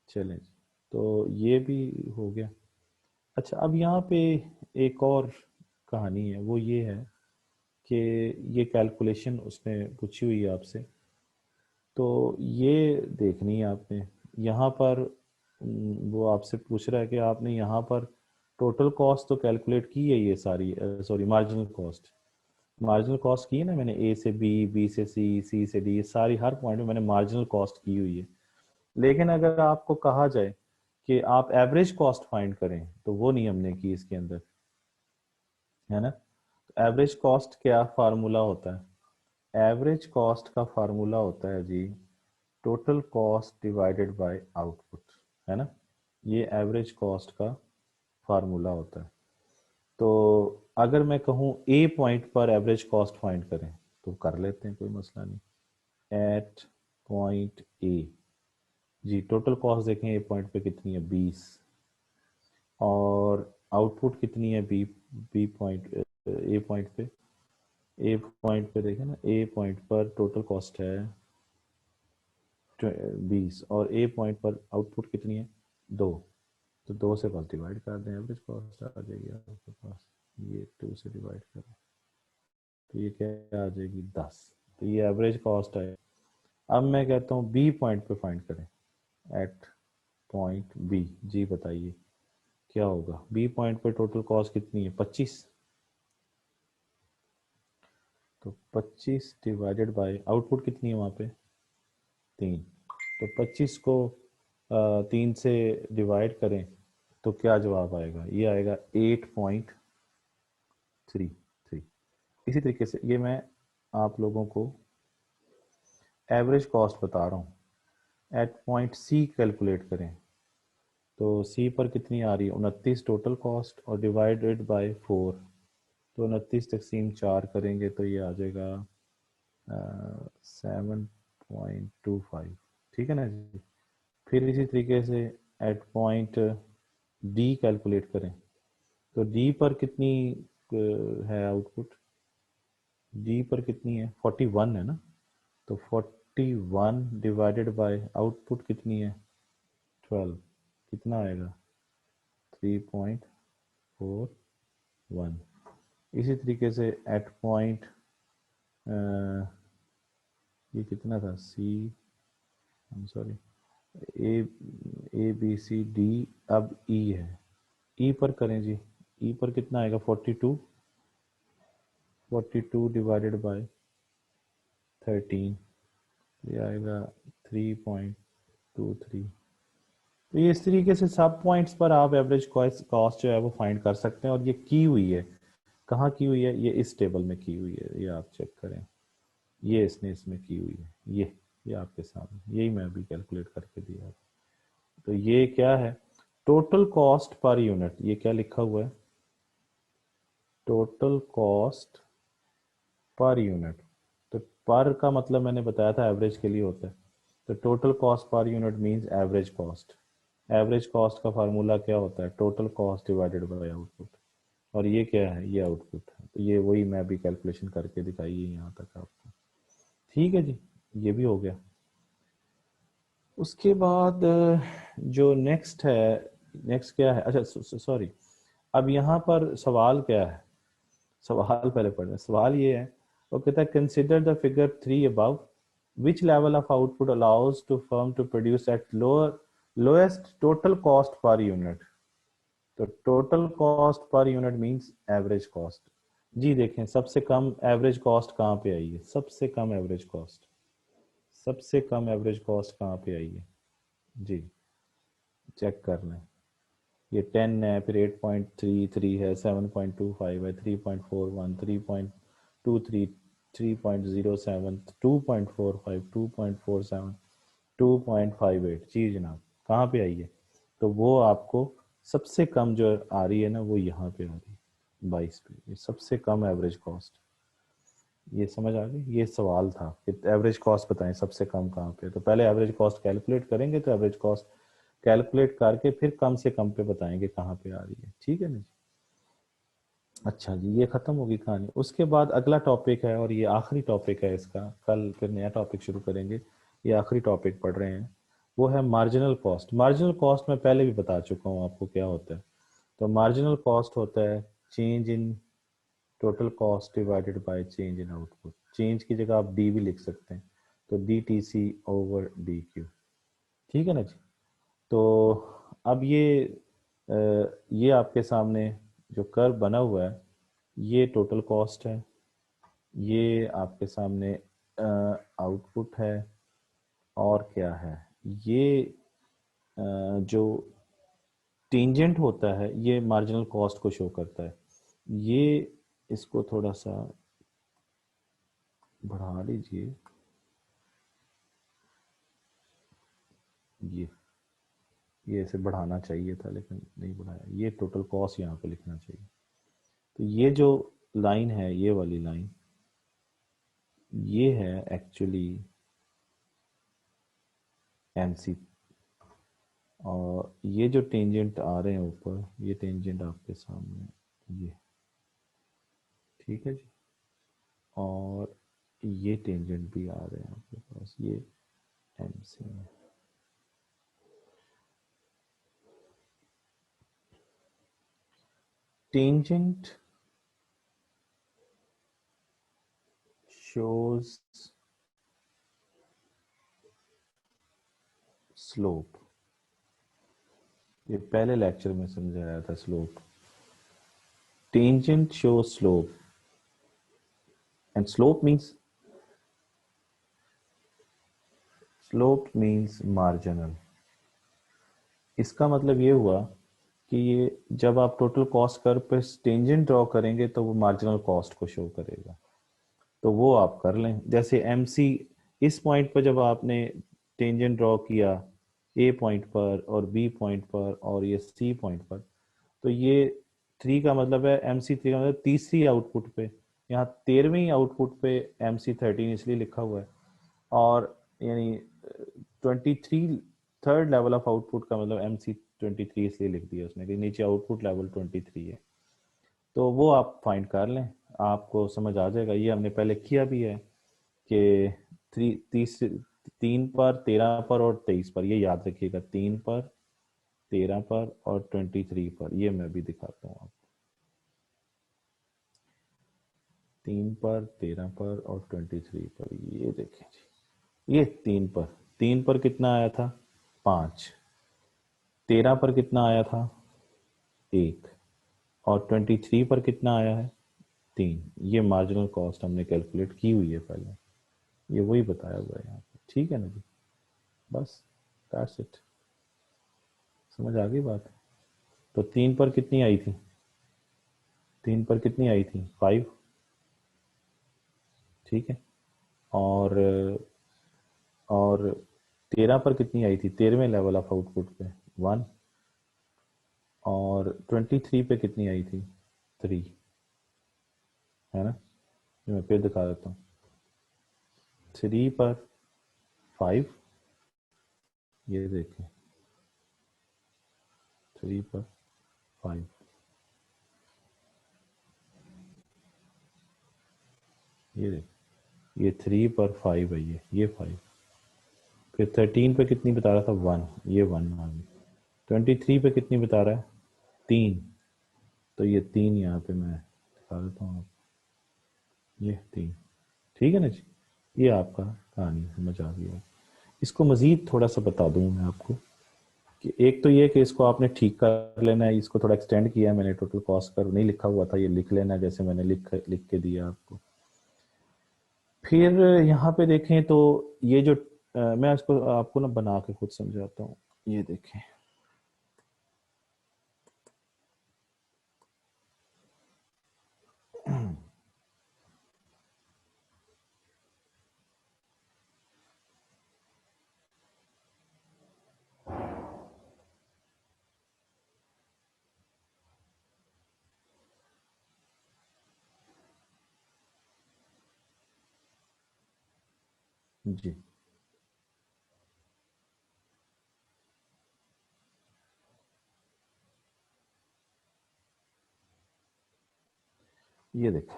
चलें जी, तो ये भी हो गया। अच्छा, अब यहाँ पे एक और कहानी है, वो ये है कि ये कैलकुलेशन उसने पूछी हुई है आपसे, तो ये देखनी है आपने। यहाँ पर वो आपसे पूछ रहा है कि आपने यहाँ पर टोटल कॉस्ट तो कैलकुलेट की है, ये सारी, sorry, marginal cost, marginal cost की है ना मैंने, ए से बी, बी से सी, सी से डी, ये सारी हर पॉइंट में मैंने मार्जिनल कॉस्ट की हुई है। लेकिन अगर आपको कहा जाए कि आप एवरेज कॉस्ट फाइंड करें, तो वो नहीं हमने की इसके अंदर, है ना। एवरेज कॉस्ट क्या फार्मूला होता है? एवरेज कॉस्ट का फार्मूला होता है जी total cost divided by output, है ना। ये एवरेज कॉस्ट का फार्मूला होता है। तो अगर मैं कहूँ ए पॉइंट पर एवरेज कॉस्ट फाइंड करें, तो कर लेते हैं, कोई मसला नहीं। एट पॉइंट ए, जी टोटल कॉस्ट देखें ए पॉइंट पे कितनी है? 20। और आउटपुट कितनी है बी, बी पॉइंट, ए पॉइंट पे, ए पॉइंट पे देखें ना, ए पॉइंट पर टोटल कॉस्ट है 20, और ए पॉइंट पर आउटपुट कितनी है? 2। तो 2 से बस डिवाइड कर दें, एवरेज कॉस्ट आ जाएगी आपके पास। ये 2 से डिवाइड करें तो ये क्या आ जाएगी? 10। तो ये एवरेज कॉस्ट है। अब मैं कहता हूँ बी पॉइंट पे फाइंड करें, एट पॉइंट बी। जी बताइए क्या होगा? बी पॉइंट पे टोटल कॉस्ट कितनी है? 25। तो 25 डिवाइडेड बाय आउटपुट कितनी है वहाँ पे? 3। तो 25 को 3 से डिवाइड करें तो क्या जवाब आएगा? ये आएगा 8.33। इसी तरीके से ये मैं आप लोगों को एवरेज कॉस्ट बता रहा हूँ। एट पॉइंट सी कैलकुलेट करें तो सी पर कितनी आ रही है? 29 टोटल कॉस्ट, और डिवाइडेड बाय 4। तो 29 तकसीम 4 करेंगे तो ये आ जाएगा 7.25। ठीक है ना जी। फिर इसी तरीके से एट पॉइंट डी कैलकुलेट करें तो डी पर कितनी है आउटपुट? डी पर कितनी है? 41 है ना। तो 41 डिवाइडेड बाय आउटपुट कितनी है? 12। कितना आएगा? 3.41। इसी तरीके से एट पॉइंट ये कितना था, C, sorry, A, A B C D, अब ई है, ई पर करें जी। ई पर कितना आएगा, 42, 42 डिवाइडेड बाय 13, ये आएगा 3.23। तो ये इस तरीके से सब पॉइंट्स पर आप एवरेज कॉस्ट जो है वो फाइंड कर सकते हैं। और ये की हुई है, कहाँ की हुई है, ये इस टेबल में की हुई है, ये आप चेक करें, ये इसने इसमें की हुई है, ये आपके सामने, यही मैं अभी कैलकुलेट करके दिया। तो ये क्या है, टोटल कॉस्ट पर यूनिट, ये क्या लिखा हुआ है, टोटल कॉस्ट पर यूनिट। तो पर का मतलब मैंने बताया था एवरेज के लिए होता है। तो total cost per unit means average cost. Average cost का फार्मूला क्या होता है, total cost divided by output. और ये क्या है, ये आउटपुट है। तो ये वही मैं अभी कैलकुलेशन करके दिखाई है यहाँ तक आपको। ठीक है जी, ये भी हो गया। उसके बाद जो नेक्स्ट है, नेक्स्ट क्या है, अच्छा सॉरी, अब यहाँ पर सवाल क्या है, सवाल पहले पढ़ रहे हैं। सवाल ये है, वो कहता है consider the figure 3 above, which level of output allows to firm to produce at lowest total cost per unit। तो total cost per unit means average cost. जी देखें, सबसे कम एवरेज कॉस्ट कहाँ पे आई है, सबसे कम एवरेज कॉस्ट, सबसे कम एवरेज कॉस्ट कहाँ पे आई है जी, चेक करना है। ये 10 है, फिर 8.33 है, 7.25 है, 3.41, 3.23, 3.07, 2.45, 2.47, 2.58। जी जनाब, कहाँ पे आई है, तो वो आपको सबसे कम जो आ रही है ना, वो यहाँ पे आ रही है 22 पे, ये सबसे कम एवरेज कॉस्ट। ये समझ आ गई, ये सवाल था कि एवरेज कॉस्ट बताएं सबसे कम कहाँ पे। तो पहले एवरेज कॉस्ट कैलकुलेट करेंगे, तो एवरेज कॉस्ट कैलकुलेट करके फिर कम से कम पे बताएंगे कहाँ पे आ रही है। ठीक है ना जी। अच्छा जी, ये खत्म होगी कहानी। उसके बाद अगला टॉपिक है, और ये आखिरी टॉपिक है इसका, कल फिर नया टॉपिक शुरू करेंगे। ये आखिरी टॉपिक पढ़ रहे हैं, वो है मार्जिनल कॉस्ट। मार्जिनल कॉस्ट मैं पहले भी बता चुका हूँ आपको क्या होता है। तो मार्जिनल कॉस्ट होता है change in total cost divided by change in output. Change की जगह आप डी भी लिख सकते हैं, तो DTC/DQ। ठीक है ना जी। तो अब ये आपके सामने जो कर्व बना हुआ है, ये टोटल कॉस्ट है, ये आपके सामने आउटपुट है, और क्या है, ये जो टेंजेंट होता है ये मार्जिनल कॉस्ट को शो करता है। ये इसको थोड़ा सा बढ़ा लीजिए, ये इसे बढ़ाना चाहिए था लेकिन नहीं बढ़ाया। ये टोटल कॉस्ट यहाँ पे लिखना चाहिए। तो ये जो लाइन है, ये वाली लाइन, ये है एक्चुअली MC। और ये जो टेंजेंट आ रहे हैं ऊपर, ये टेंजेंट आपके सामने ये, ठीक है जी। और ये टेंजेंट भी आ रहे हैं आपके पास, ये MC में। टेंजेंट shows स्लोप, ये पहले लेक्चर में समझाया था slope. Tangent shows slope, and slope means marginal. इसका मतलब ये हुआ कि ये जब आप टोटल कॉस्ट कर्व पे टेंजेंट ड्रॉ करेंगे तो वो मार्जिनल कॉस्ट को शो करेगा। तो वो आप कर लें, जैसे MC इस पॉइंट पर जब आपने टेंजेंट ड्रॉ किया A पॉइंट पर और B पॉइंट पर और ये C पॉइंट पर, तो ये 3 का मतलब है, MC3 का मतलब तीसरी आउटपुट पे। यहाँ 13वीं आउटपुट पे MC13 इसलिए लिखा हुआ है। और यानी 23 थर्ड लेवल ऑफ आउटपुट का मतलब MC23 इसलिए लिख दिया उसने कि नीचे आउटपुट लेवल 23 है। तो वो आप फाइंड कर लें, आपको समझ आ जाएगा। ये हमने पहले किया भी है कि 3 पर, 13 पर और 23 पर, ये याद रखिएगा, 3 पर, 13 पर और 23 पर। ये मैं भी दिखाता हूँ आपको। 3 पर, 13 पर और 23 पर। ये देखें जी, ये 3 पर कितना आया था? 5। 13 पर कितना आया था? 1। और 23 पर कितना आया है? 3। ये मार्जिनल कॉस्ट हमने कैलकुलेट की हुई है पहले, ये वही बताया हुआ है यहाँ पे। ठीक है ना जी, बस दैट्स इट। समझ आ गई बात? तो 3 पर कितनी आई थी? 3 पर कितनी आई थी? 5। ठीक है। और 13 पर कितनी आई थी? 13वें लेवल ऑफ आउटपुट पे 1। और 23 पे कितनी आई थी? 3, है ना? ये मैं फिर दिखा देता हूँ। 3 पर 5, ये देखें, 3 पर 5, ये देखें, ये 3 पर 5 है, ये 5। फिर 13 पे कितनी बता रहा था? 1, ये 1 आ गई। 23 पे कितनी बता रहा है? 3, तो ये 3 यहाँ पे मैं दिखा देता हूँ, ये 3। ठीक है ना जी, ये आपका कहानी समझ आ गई है। इसको मज़ीद थोड़ा सा बता दूँ मैं आपको कि एक तो ये कि इसको आपने ठीक कर लेना है, इसको थोड़ा एक्सटेंड किया है मैंने, टोटल कॉस्ट कर नहीं लिखा हुआ था, ये लिख लेना है जैसे मैंने लिख के दिया आपको। फिर यहाँ पे देखें तो ये जो मैं इसको आपको ना बना के खुद समझाता हूँ। ये देखें, जी ये देखें,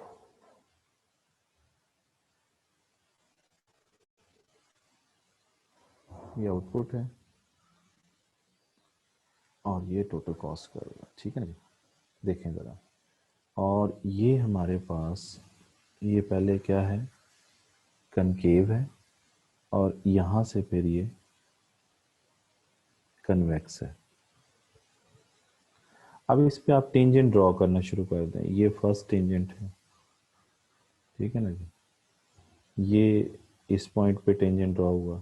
ये आउटपुट है और ये टोटल कॉस्ट करेगा। ठीक है ना जी, देखें ज़रा। और ये हमारे पास, ये पहले क्या है? कनकेव है, और यहाँ से फिर ये कन्वेक्स है। अब इस पे आप टेंजेंट ड्रॉ करना शुरू कर दें। ये फर्स्ट टेंजेंट है, ठीक है ना जी, ये इस पॉइंट पे टेंजेंट ड्रॉ हुआ।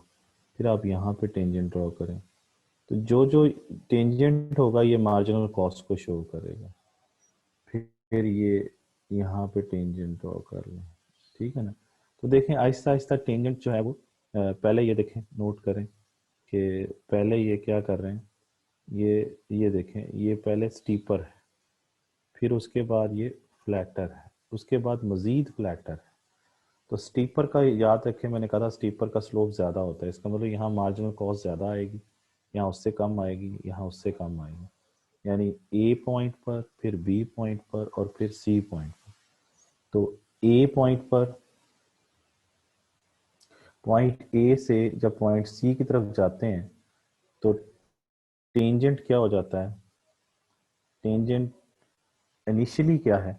फिर आप यहाँ पे टेंजेंट ड्रॉ करें, तो जो जो टेंजेंट होगा ये मार्जिनल कॉस्ट को शो करेगा। फिर ये यहाँ पे टेंजेंट ड्रॉ कर लें, ठीक है ना? तो देखें आहिस्ता आहिस्ता टेंजेंट जो है वो पहले ये देखें, नोट करें कि पहले ये क्या कर रहे हैं। ये देखें, ये पहले स्टीपर है, फिर उसके बाद ये फ्लैटर है, उसके बाद मज़ीद फ्लैटर है। तो स्टीपर का याद रखें, मैंने कहा था स्टीपर का स्लोप ज़्यादा होता है, इसका मतलब यहाँ मार्जिनल कॉस्ट ज़्यादा आएगी, यहाँ उससे कम आएगी, यहाँ उससे कम आएगी। यानी ए पॉइंट पर, फिर बी पॉइंट पर, और फिर सी पॉइंट पर। तो ए पॉइंट पर, पॉइंट ए से जब पॉइंट सी की तरफ जाते हैं तो टेंजेंट क्या हो जाता है? टेंजेंट इनिशियली क्या है?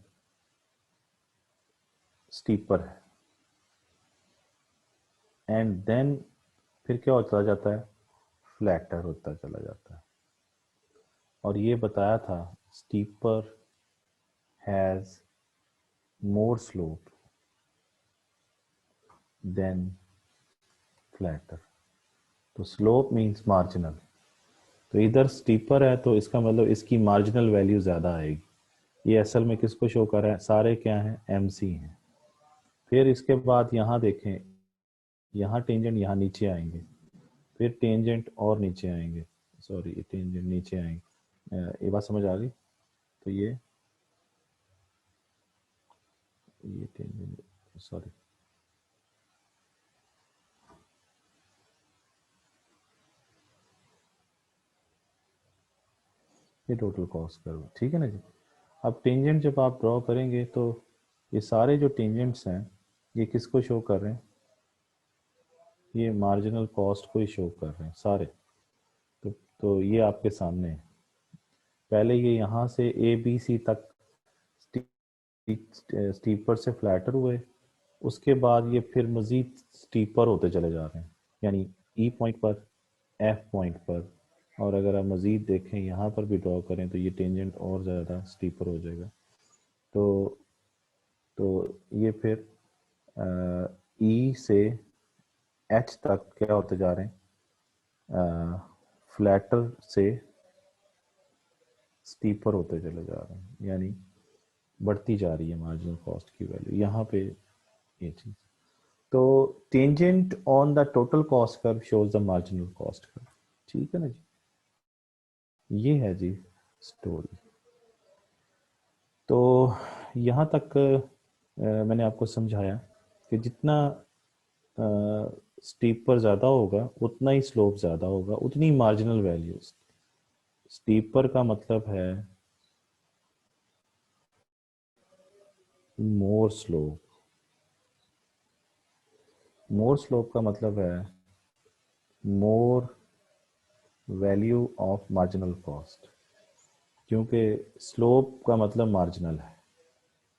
स्टीपर है, एंड देन फिर क्या होता जाता है? फ्लैटर होता चला जाता है। और ये बताया था steeper has more slope than flatter. तो स्लोप मींस मार्जिनल, तो इधर स्टीपर है तो इसका मतलब इसकी मार्जिनल वैल्यू ज़्यादा आएगी। ये असल में किसको शो कर रहा है? सारे क्या हैं? एम सी हैं। फिर इसके बाद यहाँ देखें, यहाँ टेंजेंट यहाँ नीचे आएंगे, फिर टेंजेंट और नीचे आएंगे, सॉरी ये टेंजेंट नीचे आएंगे। ये बात समझ आ गई? तो ये टेंजेंट, सॉरी, ये टोटल कॉस्ट कर्व, ठीक है ना जी। अब टेंजेंट जब आप ड्रॉ करेंगे तो ये सारे जो टेंजेंट्स हैं ये किसको शो कर रहे हैं? ये मार्जिनल कॉस्ट को ही शो कर रहे हैं सारे। तो ये आपके सामने है। पहले ये यहाँ से ए बी सी तक स्टीपर से फ्लैटर हुए, उसके बाद ये फिर मज़ीद स्टीपर होते चले जा रहे हैं, यानी ई पॉइंट पर, एफ पॉइंट पर, और अगर आप मज़ीद देखें यहाँ पर भी ड्रॉ करें तो ये टेंजेंट और ज़्यादा स्टीपर हो जाएगा। तो तो ये फिर ई से एच तक क्या होते जा रहे हैं, फ्लैटर से स्टीपर होते चले जा रहे हैं, यानी बढ़ती जा रही है मार्जिनल कॉस्ट की वैल्यू यहाँ पे, ये चीज़। तो tangent on the total cost curve shows the marginal cost curve, ठीक है ना जी, ये है जी स्टोरी। तो यहाँ तक मैंने आपको समझाया कि जितना स्टीपर ज़्यादा होगा उतना ही स्लोप ज़्यादा होगा, उतनी मार्जिनल वैल्यूज। स्टीपर का मतलब है मोर स्लोप, मोर स्लोप का मतलब है more value of marginal cost, क्योंकि स्लोप का मतलब मार्जिनल है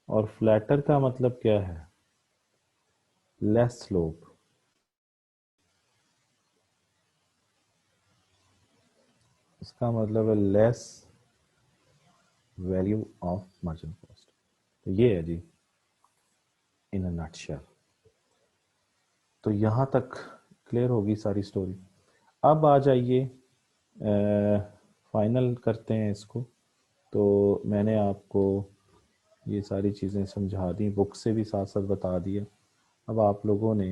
और फ्लैटर का मतलब क्या है, लेस स्लोप। इसका मतलब है less value of marginal cost. तो ये है जी इन अ नटशेल। तो यहाँ तक क्लियर होगी सारी स्टोरी। अब आ जाइए, फाइनल करते हैं इसको। तो मैंने आपको ये सारी चीज़ें समझा दी, बुक से भी साथ साथ बता दिया। अब आप लोगों ने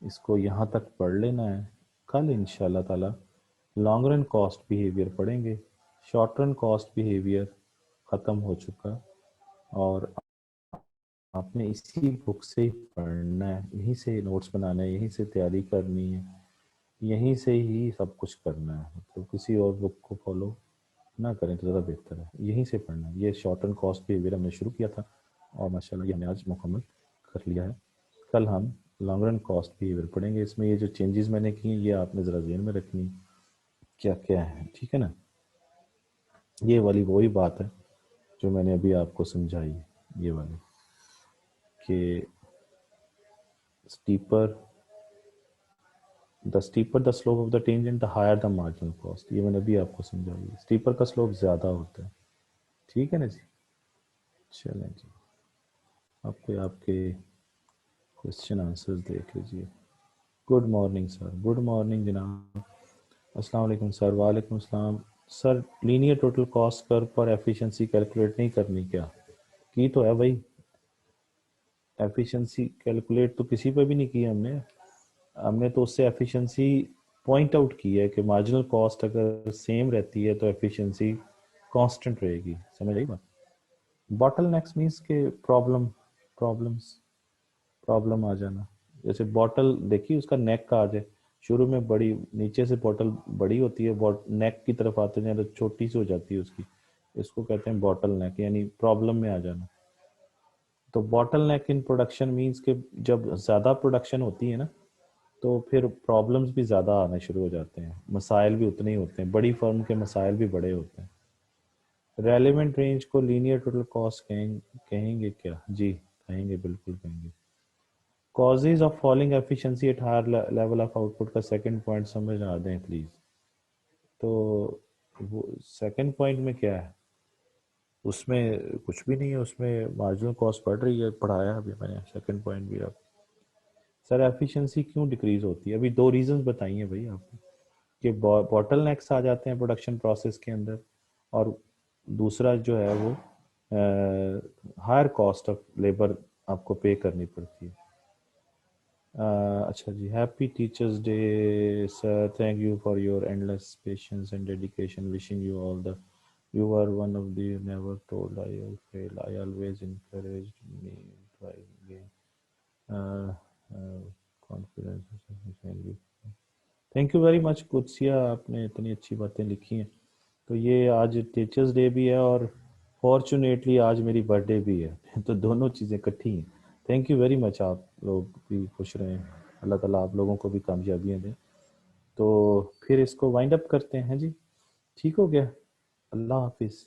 इसको यहाँ तक पढ़ लेना है। कल इंशाल्लाह ताला लॉन्ग रन कॉस्ट बिहेवियर पढ़ेंगे। शॉर्ट रन कॉस्ट बिहेवियर ख़त्म हो चुका और आपने इसी बुक से ही पढ़ना है, यहीं से नोट्स बनाना है, यहीं से तैयारी करनी है, यहीं से ही सब कुछ करना है। मतलब किसी और बुक को फॉलो ना करें तो ज़्यादा बेहतर है, यहीं से पढ़ना है। ये शॉर्ट एंड कॉस्ट बिहेवियर हमने शुरू किया था और माशाल्लाह ये हमने आज मुकम्मल कर लिया है। कल हम लॉन्ग रन कॉस्ट बिहेवियर पढ़ेंगे। इसमें ये जो चेंजेस मैंने की ये आपने ज़रा ज़हन में रखनी, क्या क्या है, ठीक है ना। ये वाली वही बात है जो मैंने अभी आपको समझाई है, ये वाली कि steeper the steeper the slope of the tangent the higher the marginal cost। ये मैंने अभी आपको समझाई है, स्टीपर का स्लोप ज़्यादा होता है, ठीक है ना जी। चलें जी, आपके आपके क्वेश्चन आंसर्स देख लीजिए। Good morning sir, good morning जनाब, अस्सलाम वालेकुम सर। वालेकुम अस्सलाम sir. Linear total cost curve पर एफिशिएंसी कैलकुलेट नहीं करनी क्या? की तो है भाई, एफिशिएंसी कैलकुलेट तो किसी पे भी नहीं की हमने। हमने तो उससे एफिशिएंसी पॉइंट आउट की है कि मार्जिनल कॉस्ट अगर सेम रहती है तो एफिशिएंसी कांस्टेंट रहेगी। समझ आई बात? बॉटल नेक्स मीन्स के प्रॉब्लम्स, प्रॉब्लम आ जाना। जैसे बॉटल देखिए, उसका नेक का आ जाए, शुरू में बड़ी, नीचे से बॉटल बड़ी होती है, नेक की तरफ आते जाए तो छोटी सी हो जाती है उसकी, इसको कहते हैं बॉटल नेक, यानी प्रॉब्लम में आ जाना। तो bottle neck in production means के जब ज़्यादा प्रोडक्शन होती है ना तो फिर प्रॉब्लम्स भी ज़्यादा आने शुरू हो जाते हैं, मसाइल भी उतने ही होते हैं, बड़ी फर्म के मसाइल भी बड़े होते हैं। रेलेवेंट रेंज को लीनियर टोटल कॉस्ट कहेंगे क्या? जी कहेंगे, बिल्कुल कहेंगे। Causes of falling efficiency at higher level of output का सेकंड पॉइंट समझ आ दें प्लीज। तो वो सेकंड पॉइंट में क्या है? उसमें कुछ भी नहीं है, उसमें मार्जिनल कॉस्ट बढ़ रही है, पढ़ाया अभी मैंने सेकंड पॉइंट भी। अब सर एफिशिएंसी क्यों डिक्रीज होती है? अभी दो रीजंस बताइए भाई आपने कि बॉटल नेक्स आ जाते हैं प्रोडक्शन प्रोसेस के अंदर, और दूसरा जो है वो हायर कॉस्ट ऑफ लेबर आपको पे करनी पड़ती है। अच्छा जी, happy teachers day sir, thank you for your endless patience and dedication, wishing you all the, you are one of the never told I will fail, I always encouraged me try again, uh, uh, confidence, thank you, thank you very much Qudsia, आपने इतनी अच्छी बातें लिखी हैं। तो ये आज टीचर्स डे भी है और फॉर्चुनेटली आज मेरी बर्थडे भी है तो दोनों चीज़ें इकट्ठी हैं। थैंक यू वेरी मच, आप लोग भी खुश रहें, अल्लाह ताला आप लोगों को भी कामयाबियाँ दें। तो फिर इसको वाइंड अप करते हैं जी, ठीक हो गया? अल्लाह हाफिज़।